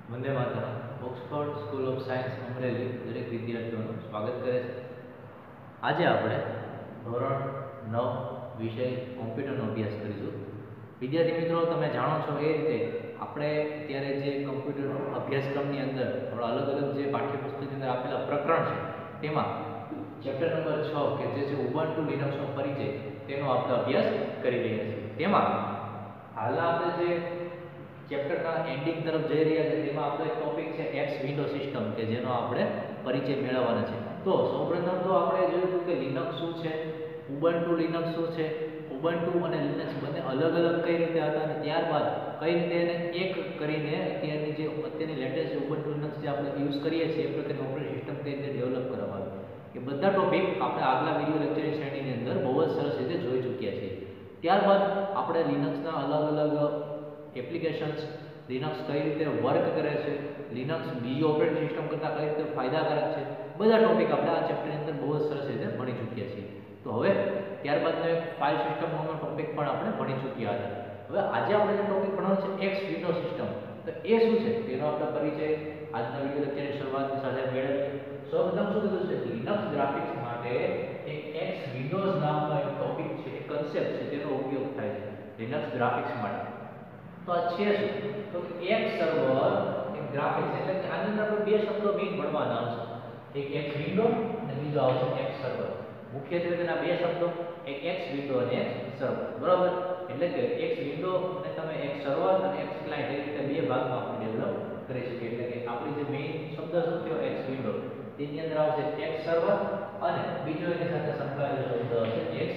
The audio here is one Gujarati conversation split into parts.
Vande Mataram. Oxford school of science Amreli દરેક વિદ્યાર્થીઓનું સ્વાગત કરે છે. આજે આપણે ધોરણ 9 વિષય કોમ્પ્યુટરનો અભ્યાસ કરીશું. વિદ્યાર્થી મિત્રો, તમે જાણો છો એ રીતે આપણે અત્યારે જે કોમ્પ્યુટર અભ્યાસક્રમની અંદર થોડા અલગ અલગ જે પાઠ્યપુસ્તકની અંદર આપેલા પ્રકરણ છે તેમાં ચેપ્ટર નંબર 6 કે જે છે ઉબુન્ટુ લિનક્સનો પરિચય, તેનો આપણે અભ્યાસ કરી રહ્યા છીએ. તેમાં હાલ આપણે જે ચેપ્ટરના એન્ડિંગ તરફ જઈ રહ્યા છે તેમાં આપણો એક ટોપિક છે એક્સ વિન્ડો સિસ્ટમ, કે જેનો આપણે પરિચય મેળવવાનો છે. તો સૌપ્રથમ તો આપણે જોયું હતું કે લિનક્સ શું છે, ઉબુન્ટુ લિનક્સ શું છે, ઉબુન્ટુ અને લિનક્સ બંને અલગ અલગ કઈ રીતે હતા અને ત્યારબાદ કઈ રીતે એને એક કરીને અત્યારની જે અત્યારની લેટેસ્ટ ઉબુન્ટુ લિનક્સ જે આપણે યુઝ કરીએ છીએ એ પ્રકારની ઓપરેટિંગ સિસ્ટમ કઈ રીતે ડેવલપ કરવામાં આવી, એ બધા ટોપિક આપણે આગલા વિડિયો લેક્ચરની શ્રેણીની અંદર બહુ જ સરસ રીતે જોઈ ચૂક્યા છીએ. ત્યારબાદ આપણે લિનક્સના અલગ અલગ એપ્લિકેશન્સ, લિનક્સ કઈ રીતે વર્ક કરે છે, લિનક્સ બીજી ઓપરેટિંગ સિસ્ટમ કરતાં કઈ રીતે ફાયદાકારક છે, બધા ટોપિક આપણે આ ચેપ્ટરની અંદર બહુ જ સરસ રીતે ભણી ચૂક્યા છીએ. તો હવે ત્યારબાદનો એક ફાઇલ સિસ્ટમનો ટોપિક પણ આપણે ભણી ચૂક્યા હતા. હવે આજે આપણે જે ટોપિક ભણવાનો છે એક્સ વિન્ડો સિસ્ટમ, તો એ શું છે તેનો આપણે પરિચય આજના વિડિયો લેક્ચરની શરૂઆતની સાથે મેળવીએ. સૌપ્રથમ શું કીધું છે, લિનક્સ ગ્રાફિક્સ માટે એક એક્સ વિન્ડોઝ નામનો એક ટોપિક છે, એક કન્સેપ્ટ છે, તેનો ઉપયોગ થાય છે લિનક્સ ગ્રાફિક્સ માટે. તો આ છે શું, તો એક સર્વર, એક ગ્રાફિક્સ, એટલે કે આની અંદર આપણે બે શબ્દો મેઇન ભણવાના આવશે, એક એક્સ વિન્ડો અને બીજો આવશે એક્સ સર્વર. મુખ્યત્વે તેના બે શબ્દો, એક એક્સ વિન્ડો અને એક્સ સર્વર, બરાબર. એટલે કે એક્સ વિન્ડો અને તમે એક્સ સર્વર અને એક્સ ક્લાયન્ટ એ રીતે બે ભાગમાં આપણે ડેવલપ કરી શકીએ. એટલે કે આપણી જે મેઇન શબ્દ શું થયો એક્સ વિન્ડો, તેની અંદર આવશે એક્સ સર્વર અને બીજો એની સાથે સંકળાયેલો શબ્દ હશે એક્સ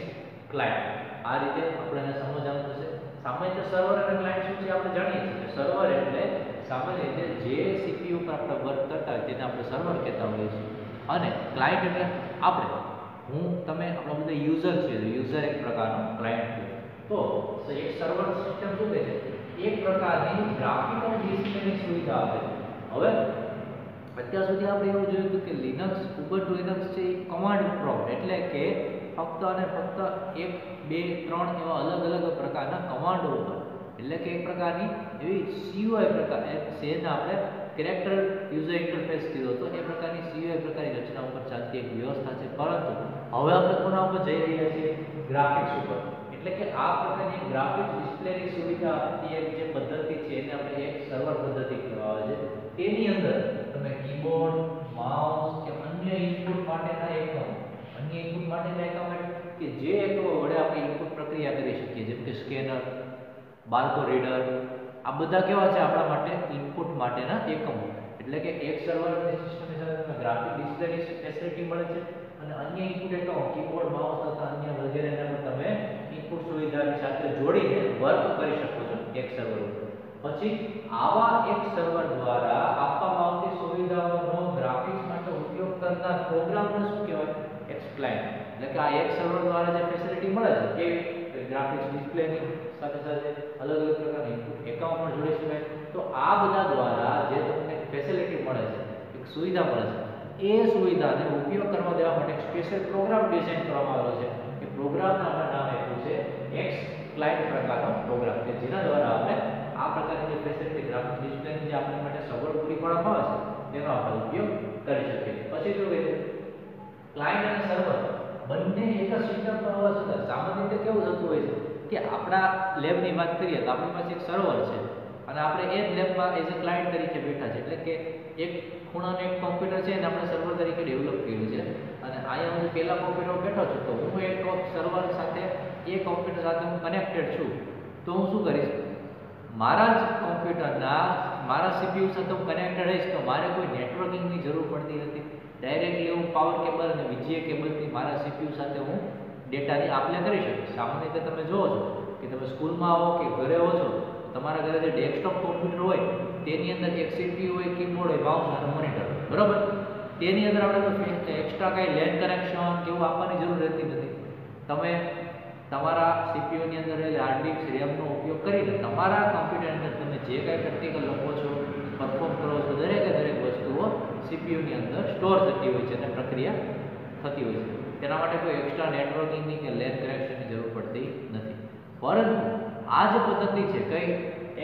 ક્લાયન્ટ. આ રીતે આપણે એને સમજવાનું થશે. સામાન્ય સર્વર અને ક્લાયન્ટ શું છે આપણે જાણીએ છીએ. સર્વર એટલે સામાન્ય રીતે જે સીપીયુ પર આપણે વર્ક કરતા હોય તેને આપણે સર્વર કહેતા હોઈએ છીએ, અને ક્લાયન્ટ એટલે આપણે, હું, તમે, આપણા બધા યુઝર છે. યુઝર એક પ્રકારનો ક્લાયન્ટ છે. તો એક સર્વર સિસ્ટમ શું કહે છે, એક પ્રકારની ગ્રાફિકલ ડિસ્પ્લેની સુવિધા આપે છે. હવે અત્યાર સુધી આપણે એવું જોયું હતું કે લિનક્સ, ઉબુન્ટુ લિનક્સ છે એ કમાન્ડ પ્રોમ્પ્ટ, એટલે કે ફક્ત અને ફક્ત 1, 2, 3 એવા અલગ અલગ પ્રકારના કમાન્ડો ઉપર, એટલે કે એક પ્રકારની એવી સીયુઆઈ પ્રકાર, જેને આપણે કેરેક્ટર યુઝર ઇન્ટરફેસ કીધો હતો, એ પ્રકારની સીયુઆઈ પ્રકારની રચના ઉપર ચાલતી એક વ્યવસ્થા છે. પરંતુ હવે આપણે કોના ઉપર જઈ રહ્યા છીએ, ગ્રાફિક્સ ઉપર. એટલે કે આ પ્રકારની ગ્રાફિક્સ ડિસ્પ્લેની સુવિધા આપતી એક જે પદ્ધતિ છે એને આપણે એક સર્વર પદ્ધતિ કહેવામાં આવે છે. તેની અંદર તમે કીબોર્ડ, માઉસ કે અન્ય ઇનપુટ માટેના એકમો, અન્ય ઇનપુટ માટેના એકમો કે જે એકમો વડે આપણે ઇનપુટ પ્રક્રિયા કરી શકીએ, જેમ કે સ્કેનર, બારકોડ રીડર, આ બધા કેવા છે આપણા માટે ઇનપુટ માટેના એકમો. એટલે કે એક સર્વરની સિસ્ટમની સાથે તમને ગ્રાફિક ડિસ્પ્લેની ફેસિલિટી મળે છે અને અન્ય ઇનપુટ એકમો કીબોર્ડ, માઉસ તથા અન્ય વગેરેને પણ તમે ઇનપુટ સુવિધાની સાથે જોડીને વર્ક કરી શકો છો એક સર્વર ઉપર. પછી આવા એક સર્વર દ્વારા આપવામાં આવતી સુવિધાઓનો ગ્રાફિક્સ માટે ઉપયોગ કરનાર પ્રોગ્રામને શું કહેવાય, એક્સ ક્લાયન્ટ. એટલે કે આ એક સર્વર દ્વારા જે ફેસિલિટી મળે છે કે ગ્રાફિક્સ ડિસ્પ્લેની સાથે સાથે અલગ અલગ પ્રકારના ઇનપુટ એકમો પણ જોડી શકાય. તો આ બધા દ્વારા જે તમને ફેસિલિટી મળે છે, એક સુવિધા મળે છે, એ સુવિધાને ઉપયોગ કરવા દેવા માટે એક સ્પેશિયલ પ્રોગ્રામ ડિઝાઇન કરવામાં આવ્યો છે. એ પ્રોગ્રામનું આપણે નામ આપ્યું છે એક્સ ક્લાયન્ટ પ્રકારનો પ્રોગ્રામ, કે જેના દ્વારા આપણે આ પ્રકારની જે ફેસિલિટી, ગ્રાફિક ડિસ્પ્લેની જે આપણી માટે સગવડ પૂરી પાડવામાં આવે છે તેનો આપણે ઉપયોગ કરી શકીએ. પછી શું કહે છે, ક્લાયન્ટ અને સર્વર બંને એક જ સિસ્ટમ પર હોવા છતાં સામાન્ય રીતે કેવું થતું હોય છે કે આપણા લેબની વાત કરીએ તો આપણી પાસે એક સર્વર છે અને આપણે એ જ લેબમાં એઝ અ ક્લાયન્ટ તરીકે બેઠા છે. એટલે કે એક ખૂણાનું એક કોમ્પ્યુટર છે અને આપણે સર્વર તરીકે ડેવલપ કર્યું છે, અને અહીંયા હું પહેલા કોમ્પ્યુટર બેઠો છું તો હું એક સર્વર સાથે, એ કોમ્પ્યુટર સાથે હું કનેક્ટેડ છું. તો હું શું કરીશ, મારા જ કોમ્પ્યુટરના મારા સીપીયુ સાથે હું કનેક્ટેડ રહીશ તો મારે કોઈ નેટવર્કિંગની જરૂર પડતી નથી. ડાયરેક્ટલી હું પાવર કેબલ અને વીજીએ કેબલથી મારા સીપીયુ સાથે હું ડેટાની આપ-લે કરી શકીશ. સામાન્ય રીતે તમે જોવો છો કે તમે સ્કૂલમાં આવો કે ઘરે આવો છો, તમારા ઘરે જે ડેસ્કટોપ કોમ્પ્યુટર હોય તેની અંદર એક સીપીયુ હોય, કીબોર્ડ હોય, માઉસ અને મોનિટર, બરાબર. તેની અંદર આપણે એક્સ્ટ્રા કંઈ લેન કનેક્શન કે એવું આપવાની જરૂર રહેતી નથી. તમે તમારા સીપીયુની અંદર રહેલી હાર્ડ ડિસ્ક, રેમનો ઉપયોગ કરીને તમારા કોમ્પ્યુટરની અંદર તમે જે કાંઈ પ્રેક્ટિકલ લખો છો, પરફોર્મ કરો છો, દરેકે દરેક વસ્તુઓ સીપીયુની અંદર સ્ટોર થતી હોય છે અને પ્રક્રિયા થતી હોય છે. તેના માટે કોઈ એક્સ્ટ્રા નેટવર્કિંગની કે લેન કનેક્શનની જરૂર પડતી નથી. પરંતુ આ જે પદ્ધતિ છે, કઈ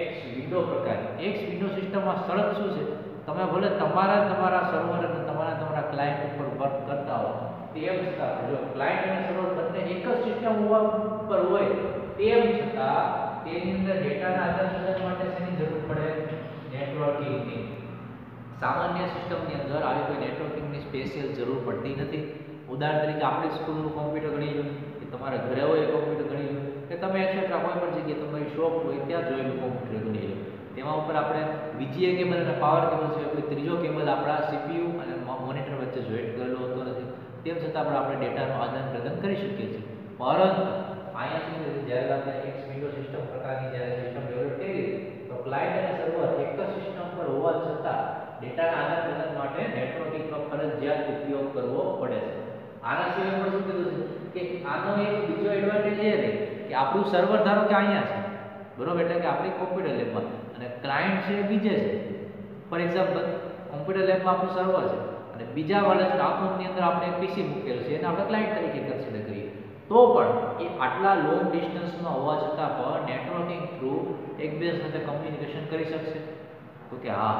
એક્સ વિન્ડો પ્રકારની. એક્સ વિન્ડો સિસ્ટમમાં શરત શું છે? તમે ભલે તમારા સર્વર અને તમારા ક્લાયન્ટ ઉપર વર્ક કરતા હો, તેમ છતાં જો ક્લાયન્ટ અને સર્વર બંને એક જ સિસ્ટમ ઉપર હોય તેમ છતાં તેની અંદર ડેટાના આદાન-પ્રદાન માટે શેની જરૂર પડે? નેટવર્કિંગની. સામાન્ય સિસ્ટમની અંદર આવી કોઈ નેટવર્કિંગની સ્પેશિયલ જરૂર પડતી નથી. ઉદાહરણ તરીકે આપણી સ્કૂલનું કોમ્પ્યુટર ગણી લો, કે તમારા ઘરે હોય એ કોમ્પ્યુટર ગણી લો, કે તમે એક્સેટ્રા કોઈ પણ જગ્યાએ તમારી શોપ હોય ત્યાં જોયેલું કોમ્પ્યુટર ગણી લો. તેમાં ઉપર આપણે VGA કેબલ અને પાવર કેબલ સિવાય કોઈ ત્રીજો કેબલ આપણા CPU અને મોનિટર વચ્ચે જોઈન્ટ કરેલો હોતો નથી. તેમ છતાં પણ આપણે ડેટાનું આદાન-પ્રદાન કરી શકીએ છીએ. પરંતુ અહીંયા શું છે, જ્યારે આપણે એક્સ વિન્ડો સિસ્ટમ પ્રકારની જ્યારે સિસ્ટમ ડેવલપ કરી તો ક્લાયન્ટ અને સર્વર એક જ સિસ્ટમ પર હોવા છતાં ડેટાના આદાન-પ્રદાન માટે નેટવર્કિંગનો ફરજિયાત ઉપયોગ કરવો પડે છે. આના સિવાય પણ શું કીધું છે કે આનો એક બીજો એડવાન્ટેજ એ છે કે આપણું સર્વર ધારો કે અહીંયા છે, બરોબર, એટલે કે આપણી કોમ્પ્યુટર લેબમાં, અને ક્લાયન્ટ છે બીજે છે. ફોર એક્ઝામ્પલ, કોમ્પ્યુટર લેબમાં આપણું સર્વર છે અને બીજા વાળા સ્ટાફ રૂમની અંદર આપણે એક પીસી મૂકેલું છે, એને આપણે ક્લાયન્ટ તરીકે કન્સિડર કરીએ, તો પણ એ આટલા લોંગ ડિસ્ટન્સમાં હોવા છતાં પણ નેટવર્કિંગ થ્રુ એકબીજા સાથે કમ્યુનિકેશન કરી શકશે? તો કે હા.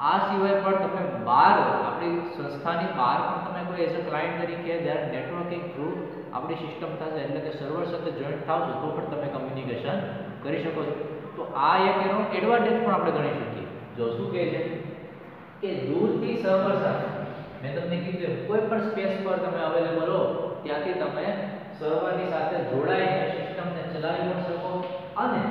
આ સિવાય પણ તમે બહાર આપણી સંસ્થાની બહાર પણ તમે કોઈ એઝ અ ક્લાયન્ટ તરીકે જ્યારે નેટવર્કિંગ થ્રુ આપણી સિસ્ટમ થશે, એટલે કે સર્વર સાથે જોઈન્ટ થાવશો તો પણ તમે કમ્યુનિકેશન કરી શકો છો. તો આ એક એનો એડવાન્ટેજ પણ આપણે ગણી શકીએ. જો શું કહે છે કે દૂરથી સર્વર સાથે, મેં તમને કીધું કોઈ પણ સ્પેસ પર તમે અવેલેબલ હો ત્યાંથી તમે સર્વરની સાથે જોડાઈને સિસ્ટમને ચલાવી પણ શકો અને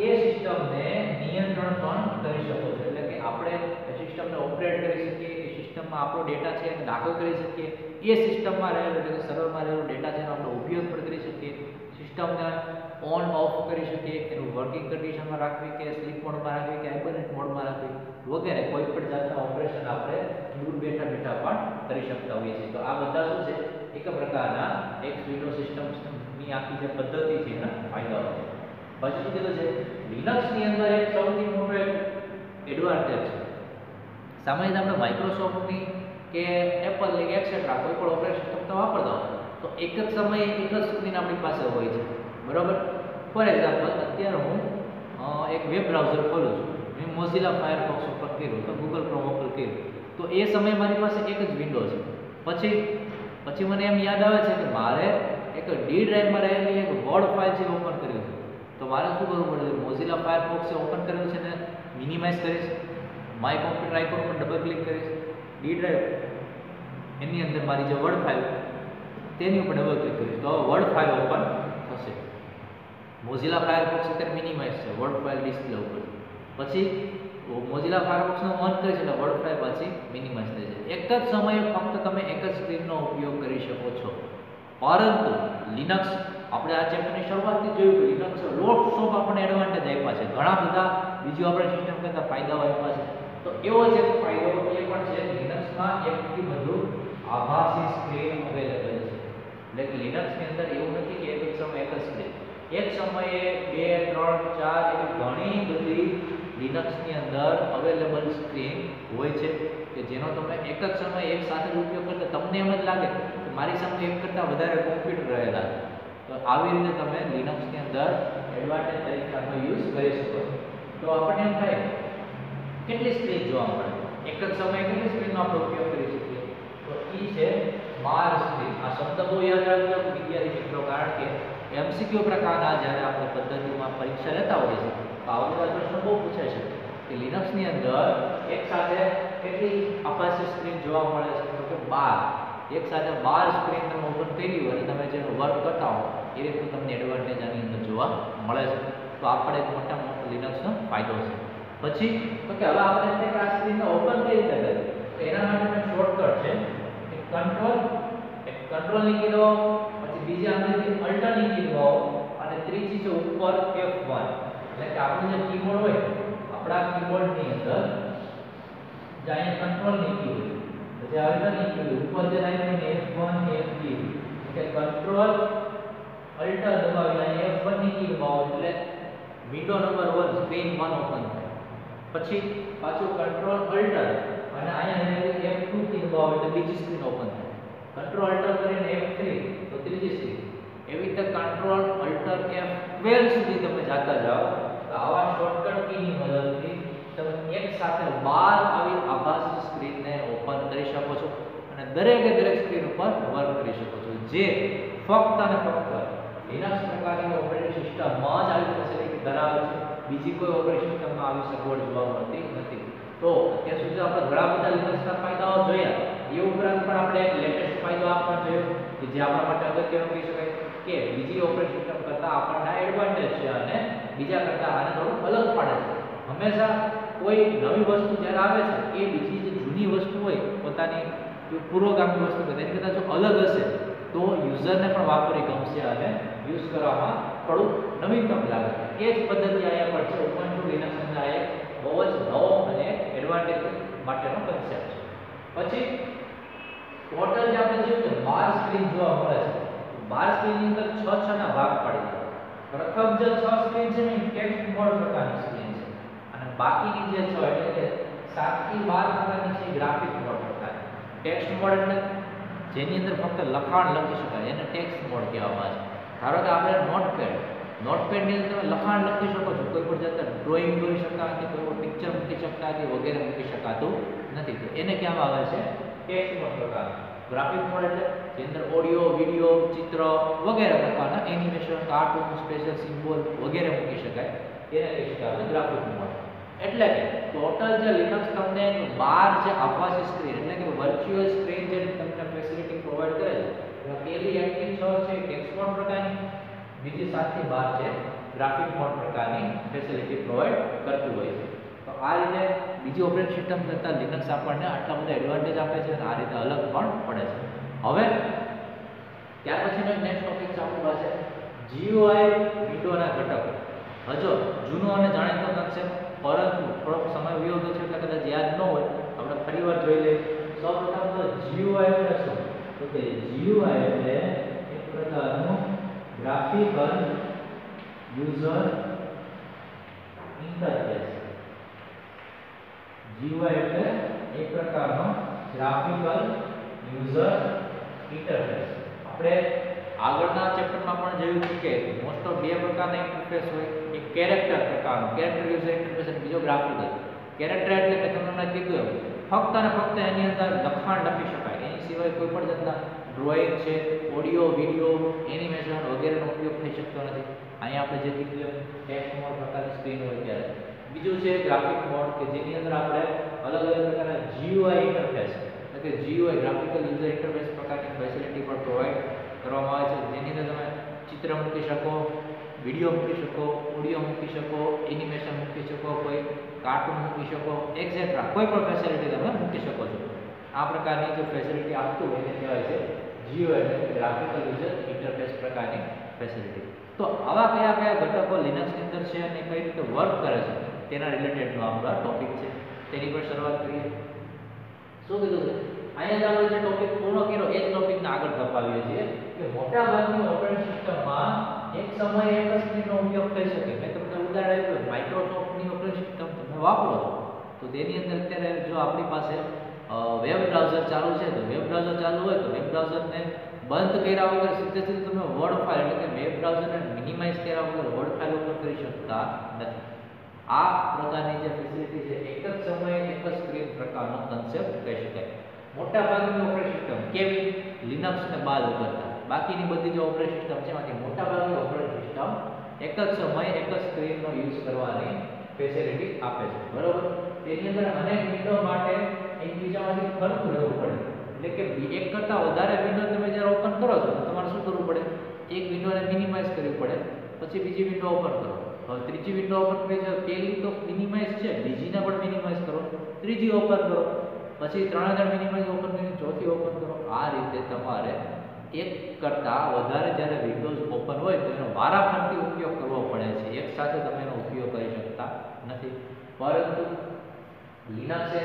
એ સિસ્ટમને નિયંત્રણ પણ કરી શકો છો. એટલે કે આપણે સિસ્ટમને ઓપરેટ કરી શકીએ, એ સિસ્ટમમાં આપણો ડેટા છે એને દાખલ કરી શકીએ, એ સિસ્ટમમાં રહેલો એટલે કે સર્વરમાં રહેલો ડેટા છે એનો આપણે ઉપયોગ પણ કરી શકીએ, સિસ્ટમને ઓન ઓફ કરી શકીએ, એનું વર્કિંગ કન્ડિશનમાં રાખવી કે સ્લીપ મોડમાં રાખવી કે હાઇબરનેટ મોડમાં રાખવી વગેરે કોઈ પણ જાતના ઓપરેશન આપણે દૂર બેઠા પણ કરી શકતા હોઈએ છીએ. તો આ બધા શું છે, એક પ્રકારના એક વિન્ડો સિસ્ટમની આખી જે પદ્ધતિ છે એના ફાયદાઓ છે. પછી શું કીધું છે, લિનક્સની અંદર એક સૌથી મોટો એક એડવાન્ટેજ છે. સામાન્ય આપણે માઇક્રોસોફ્ટની કે એપલની કે એક્સેટ્રા કોઈ પણ ઓપરેટિંગ સિસ્ટમ તો વાપરતા હોય તો એક જ સમયે એક જ સ્ક્રીન આપણી પાસે હોય છે, બરાબર. ફોર એક્ઝામ્પલ, અત્યારે હું એક વેબ બ્રાઉઝર ખોલું છું, મેં મોઝિલા ફાયરફોક્સ ઉપર કર્યું તો ગૂગલ ક્રોમ ઉપર કર્યું, તો એ સમયે મારી પાસે એક જ વિન્ડો છે. પછી મને એમ યાદ આવે છે કે મારે એક ડી ડ્રાઈવમાં રહેલી એક વર્ડ ફાઇલ છે ઓપન કર્યું છે, તો મારે શું કરવું પડે? મોઝિલા ફાયરફોક્સ ઓપન કરેલું છે ને મિનિમાઇઝ કરીશ, માય કોમ્પ્યુટર આઇકોન પર ડબલ ક્લિક કરીશ, ડી ડ્રાઈવ એની અંદર મારી જે વર્ડ ફાઇલ તેની ઉપર ડબલ ક્લિક કરીશ તો વર્ડ ફાઇલ ઓપન થશે. મોઝિલા ફાયરફોક્સ અત્યારે મિનિમાઇઝ છે વર્ડ ફાઇલ ડિસ્પ્લે ઉપર, પછી મોઝિલા ફાયરફોક્સનો ઓન કરીશ એટલે વર્ડ ફાઇલ પાછી મિનિમાઇઝ થઈ જાય. એક જ સમયે ફક્ત તમે એક જ સ્ક્રીનનો ઉપયોગ કરી શકો છો. પરંતુ લિનક્સ, આપણે આ ચેપ્ટરની શરૂઆતથી જોયું કે લિનક્સ લોટ્સ ઓફ આપણને એડવાન્ટેજ આપ્યા છે, ઘણા બધા બીજું આપણે સિસ્ટમ કરતાં ફાયદાઓ આપ્યા છે. તો એવો જ એક ફાયદો એ પણ છે, લિનક્સમાં એકથી વધુ આભાસી સ્ક્રીન અવેલેબલ છે. એટલે કે લિનક્સની અંદર એવું નથી કે એક સમયે એક જ સ્ક્રીન, એક સમયે 2, 3, 4 એવી ઘણી બધી લિનક્સની અંદર અવેલેબલ સ્ક્રીન હોય છે કે જેનો તમે એક જ સમયે એક સાથે ઉપયોગ કરતા તમને એમ જ લાગે કે મારી સામે એક કરતાં વધારે કોમ્પ્યુટર રહેલા છે. તો આવી રીતે તમે લિનક્સની અંદર એડવાન્ટેજ તરીકે આનો યુઝ કરી શકો છો. તો આપણને એમ થાય કેટલી સ્ક્રીન જોવા મળે, એક જ સમયે કેટલી સ્ક્રીનનો આપણે ઉપયોગ કરી શકીએ? તો એ છે 12 સ્ક્રીન. આ શબ્દ બહુ યાદ રાખજો વિદ્યાર્થી મિત્રો, કારણ કે MCQ પ્રકારના જ્યારે આપણે પદ્ધતિમાં પરીક્ષા લેતા હોઈએ છીએ તો આવા બધા પ્રશ્નો બહુ પૂછાય છે કે લિનક્સની અંદર એક સાથે કેટલી આભાસી સ્ક્રીન જોવા મળે છે? તો કે 12. એક સાથે 12 સ્ક્રીન તમે ઓપન કરી હોય અને તમે જેનો વર્ક કરતા હો એ રીતનું તમને એડવાન્ટેજ આની અંદર જોવા મળે છે. તો આપણે એક મોટામાં મોટો લિનક્સનો ફાયદો છે. પછી તો કે હવે આપણે આ સ્ક્રીનને ઓપન કઈ રીતે કરીએ? તો એના માટે શોર્ટકટ છે કંટ્રોલ ની કી દબાવો, પછી બીજી આંગળીથી અલ્ટર ની કી દબાવો અને ત્રીજી છે ઉપર F1. એટલે કે આપણું જે કીબોર્ડ હોય આપણા કીબોર્ડની અંદર જ્યાં કંટ્રોલ ની કી હોય પછી અલ્ટર ની કી હોય, ઉપર જે લાઈન હોય F1 F2 એટલે કંટ્રોલ અલ્ટર દબાવી અને F1 ની કી દબાવો એટલે વિન્ડો નંબર 1 સ્ક્રીન 1 ઓપન થાય. પછી પાછું કંટ્રોલ અલ્ટર અને અહીંયા F2 કી દબાવો એટલે બીજી સ્ક્રીન ઓપન થાય. કંટ્રોલ અલ્ટર કરીને F3 તો ત્રીજી સ્ક્રીન. એવી રીતે કંટ્રોલ અલ્ટર F12 સુધી તમે જાતા જાઓ તો તો આવા શોર્ટકટ કીની મદદથી તમે એક સાથે 12 આવી આભાસી સ્ક્રીનને ઓપન કરી શકો છો અને દરેકે દરેક સ્ક્રીન ઉપર વર્ક કરી શકો છો, જે ફક્ત અને ફક્ત લિનક્સ પ્રકારની ઓપરેટિંગ સિસ્ટમમાં જ આવી ફેસિલિટી ધરાવે છે. બીજી કોઈ ઓપરેટિંગ સિસ્ટમમાં આવી સગવડ જોવા મળતી નથી. તો અત્યાર સુધી આપણે ઘણા બધા લિનક્સના ફાયદાઓ જોયા. એ ઉપરાંત પણ આપણે એક લેટેસ્ટ ફાયદો આપણને જોયો કે જે આપણા માટે અગત્યનો કહી શકાય કે બીજી ઓપરેટિંગ સિસ્ટમ કરતાં આપણને એડવાન્ટેજ છે અને બીજા કરતાં આને થોડું અલગ પાડે છે. હંમેશા કોઈ નવી વસ્તુ જ્યારે આવે છે એ બીજી જે જૂની વસ્તુ હોય પોતાની પૂર્વગામી વસ્તુ હોય તેની કરતાં જો અલગ હશે તો યુઝરને પણ વાપરી ગમશે અને યુઝ કરવામાં થોડું નવીનતમ લાગે છે. એ જ પદ્ધતિ અહીંયા પર છે. ઉબુન્ટુ લિનક્સ અંદર એક બહુ જ નવો અને એડવાન્ટેજ માટેનો કન્સેપ્ટ છે. પછી ટોટલ જે આપણે જોયું કે 12 સ્ક્રીન જોવા મળે છે. 12 સ્ક્રીનની અંદર 6 ના ભાગ પાડી દીધા. પ્રથમ જે 6 સ્ક્રીન છે એ ટેક્સ્ટ મોડ પ્રકારની સ્ક્રીન છે અને બાકીની જે 6 એટલે કે 7 થી 12 પ્રકારની છે ગ્રાફિક મોડ પ્રકારની. ટેક્સ્ટ મોડ એટલે જેની અંદર ફક્ત લખાણ લખી શકાય એને ટેક્સ્ટ મોડ કહેવામાં આવે છે. ધારો કે આપણે નોટપેડની અંદર તમે લખાણ લખી શકો છો, કોઈ પણ જાતના ડ્રોઈંગ દોરી શકતા નથી, કોઈ પણ પિક્ચર મૂકી શકતા નથી, વગેરે મૂકી શકાતું નથી. તો એને કહેવામાં આવે છે ટેક્સ્ટ મોડ પ્રકાર. ગ્રાફિક મોડ એટલે જેની અંદર ઓડિયો, વિડિયો, ચિત્ર વગેરે પ્રકારના એનિમેશન, કાર્ટૂન, સ્પેશિયલ સિમ્બોલ વગેરે મૂકી શકાય. એને કહી શકાય આપણે ગ્રાફિક મોડ. એટલે કે ટોટલ જે લિનક્સ તમને 12 જે આભાસી સ્ક્રીન એટલે કે વર્ચ્યુઅલ સ્ક્રીન જે તમને ફેસિલિટી પ્રોવાઈડ કરે છે, એમાં પહેલી 1 થી 6 છે ટેક્સ્ટ મોડ પ્રકારની, બીજી 7 થી 12 છે ગ્રાફિક મોડ પ્રકારની ફેસિલિટી પ્રોવાઈડ કરતું હોય છે. તો આ રીતે બીજી ઓપરેટિંગ સિસ્ટમ કરતાં લિનક્સ આપણને આટલા બધા એડવાન્ટેજ આપે છે અને આ રીતે અલગ પણ પડે છે. હવે ત્યાર પછીનો નેક્સ્ટ ટોપિક છે આપણી પાસે GUI વિન્ડોના ઘટકો. હજો જૂનો અને જાણીતો કન્સેપ્ટ, પરંતુ થોડોક સમય વયો ગયો છે એટલે કદાચ યાદ ન હોય, આપણે ફરીવાર જોઈ લઈએ. સૌપ્રથમ તો GUI એટલે શું? તો કે GUI એટલે એક પ્રકારનું ગ્રાફિકલ યુઝર ઇન્ટરફેસ. GUI એટલે એક પ્રકારનો ગ્રાફિકલ યુઝર ઇન્ટરફેસ. આપણે આગળના ચેપ્ટરમાં પણ જોયું હતું કે મોસ્ટ ઓફ બે પ્રકારના ઇન્ટરફેસ હોય. એક કેરેક્ટર પ્રકારનો કેરેક્ટર યુઝર ઇન્ટરફેસ અને બીજો ગ્રાફિકલ. કેરેક્ટર એટલે કે તમને મેં કીધું એમ ફક્ત અને ફક્ત એની અંદર લખાણ લખી શકાય, એની સિવાય કોઈ પણ જાતના ડ્રોઈંગ છે, ઓડિયો, વિડિયો, એનિમેશન વગેરેનો ઉપયોગ થઈ શકતો નથી. અહીંયા આપણે જે કીધું એમ ટેક્સ્ટ મોડ પ્રકારની સ્ક્રીન હોય ત્યારે. બીજું છે ગ્રાફિક મોડ કે જેની અંદર આપણે અલગ અલગ પ્રકારના GUI ઇન્ટરફેસ એટલે કે GUI ગ્રાફિકલ યુઝર ઇન્ટરફેસ પ્રકારની ફેસિલિટી પણ પ્રોવાઈડ કરવામાં આવે છે, જેની અંદર તમે ચિત્ર મૂકી શકો, વિડિયો મૂકી શકો, ઓડિયો મૂકી શકો, એનિમેશન મૂકી શકો, કોઈ કાર્ટૂન મૂકી શકો, એક્સેટ્રા કોઈ પણ ફેસિલિટી તમે મૂકી શકો છો. આ પ્રકારની જે ફેસિલિટી આપતું હોય એને કહેવાય છે GUI એટલે ગ્રાફિકલ યુઝર ઇન્ટરફેસ પ્રકારની ફેસિલિટી. તો આવા કયા કયા ઘટકો લિનક્સની અંદર છે અને કઈ રીતે વર્ક કરે છે તેના રિલેટેડનો આપણો ટોપિક છે. તેની પર શરૂઆત કરીએ. શું કીધું છે અહીંયા આપણે જે ટોપિક પૂર્ણ કર્યો એ જ ટોપિકને આગળ ધપાવીએ છીએ કે મોટાભાગની ઓપરેટિંગ સિસ્ટમમાં એક સમયે એક જ સ્ક્રીનનો ઉપયોગ થઈ શકે. મેં તમને ઉદાહરણ આપ્યું, માઇક્રોસોફ્ટની ઓપરેટિંગ સિસ્ટમ તમે વાપરો છો તો તેની અંદર અત્યારે જો આપણી પાસે વેબ બ્રાઉઝર ચાલુ છે તો વેબ બ્રાઉઝર ચાલુ હોય તો વેબ બ્રાઉઝરને બંધ કર્યા વગર સીધે તમે વર્ડ ફાઇલ એટલે કે વેબ બ્રાઉઝરને મિનિમાઇઝ કર્યા વગર વર્ડ ફાઇલ ઓપન કરી શકતા નથી. આ પ્રકારની જે ફેસિલિટી છે એક જ સમયે એક જ સ્ક્રીન પ્રકારનો કન્સેપ્ટ કહી શકાય. મોટાભાગની ઓપરેટિંગ સિસ્ટમ કેવી લિનક્સને બાદ કરતા બાકીની બધી જે ઓપરેટિંગ સિસ્ટમ છે એમાંથી મોટાભાગની ઓપરેટિંગ સિસ્ટમ એક જ સમયે એક જ સ્ક્રીનનો યુઝ કરવાની ફેસિલિટી આપે છે, બરોબર. તેની અંદર અનેક વિન્ડો માટે એકબીજામાંથી ફરતું રહેવું પડે. એટલે કે એક કરતાં વધારે વિન્ડો તમે જ્યારે ઓપન કરો છો તો તમારે શું કરવું પડે? એક વિન્ડોને મિનિમાઇઝ કરવી પડે, પછી બીજી વિન્ડો ઓપન કરો. હવે ત્રીજી વિન્ડો ઓપન કરી છે, પહેલી તો મિનિમાઇઝ છે, બીજીને પણ મિનિમાઇઝ કરો, ત્રીજી ઓપન કરો, પછી 3 મિનિમાઇઝ ઓપન કરીને ચોથી ઓપન કરો. આ રીતે તમારે એક કરતાં વધારે જ્યારે વિન્ડોઝ ઓપન હોય તો એનો વારાફરતી ઉપયોગ કરવો પડે છે. એક સાથે તમે એનો ઉપયોગ કરી શકતા નથી. પરંતુ લિનક્સે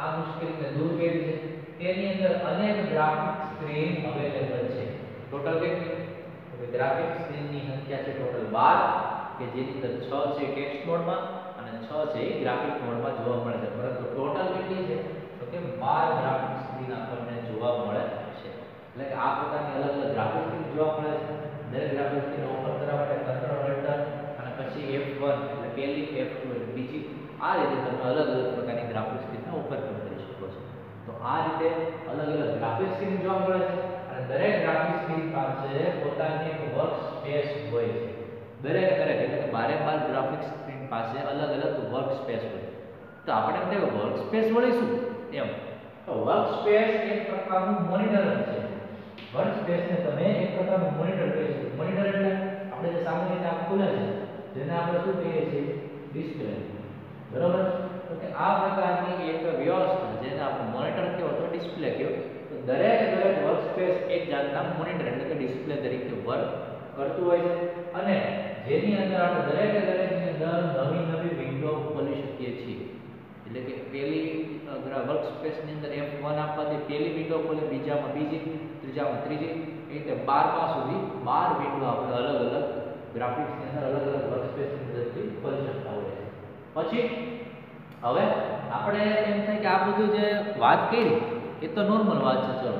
આ મુશ્કેલીને દૂર કરી છે. તેની અંદર અનેક ગ્રાફિક સ્ક્રીન અવેલેબલ છે. ટોટલ કેટલી ગ્રાફિક સ્ક્રીનની સંખ્યા છે? ટોટલ 12 કે જેની અંદર 6 છે ટેક્સ્ટ મોડમાં અને 6 છે એ ગ્રાફિક મોડમાં જોવા મળે છે. પરંતુ ટોટલ કેટલી છે તો કે 12 ગ્રાફિક સ્ક્રીન આપણને જોવા મળે છે. એટલે કે આ પ્રકારની અલગ અલગ ગ્રાફિક સ્ક્રીન જોવા મળે છે. દરેક ગ્રાફિક સ્ક્રીન ઓપન કરવા માટે કંટ્રોલ બટન અને પછી F1 એટલે પહેલી F2 એટલે બીજી, આ રીતે તમે અલગ અલગ પ્રકારની ગ્રાફિક સ્ક્રીનનો ઉપયોગ પણ કરી શકો છો. તો આ રીતે અલગ અલગ ગ્રાફિક સ્ક્રીન જોવા મળે છે અને દરેક ગ્રાફિક સ્ક્રીન પાસે પોતાની એક વર્ક સ્પેસ હોય છે. દરેક એટલે કે બારે બાર ગ્રાફિક સ્ક્રીન પાસે અલગ અલગ વર્ક સ્પેસ હોય. તો આપણે એમ કહીએ વર્ક સ્પેસ વળે શું એમ, તો વર્ક સ્પેસ એક પ્રકારનું મોનિટર છે. વર્ક સ્પેસને તમે એક પ્રકારનું મોનિટર કહી શકો. મોનિટર એટલે આપણે જે સામાન્ય રીતે આંખ ખુલે છે જેને આપણે શું કહીએ છીએ, ડિસ્પ્લે. બરોબર. તો કે આ પ્રકારની એક વ્યવસ્થા જેને આપણે મોનિટર કહો તો ડિસ્પ્લે કહો. તો દરેક વર્ક સ્પેસ એક જાતના મોનિટર એટલે કે ડિસ્પ્લે તરીકે વર્ક કરતું હોય છે અને જેની અંદર આપણે દરેકની અંદર નવી નવી વિન્ડો ખોલી શકીએ છીએ. એટલે કે પહેલી વર્ક સ્પેસની અંદર F1 આપવાથી પહેલી વિન્ડો ખોલે, બીજામાં બીજી, ત્રીજામાં ત્રીજી, એ રીતે 12મા સુધી 12 વિન્ડો આપણે અલગ અલગ ગ્રાફિક્સની અંદર અલગ અલગ વર્ક સ્પેસની મદદથી ખોલી શકતા હોઈએ છીએ. પછી હવે આપણે એમ થાય કે આ બધું જે વાત કરી એ તો નોર્મલ વાત છે. ચલો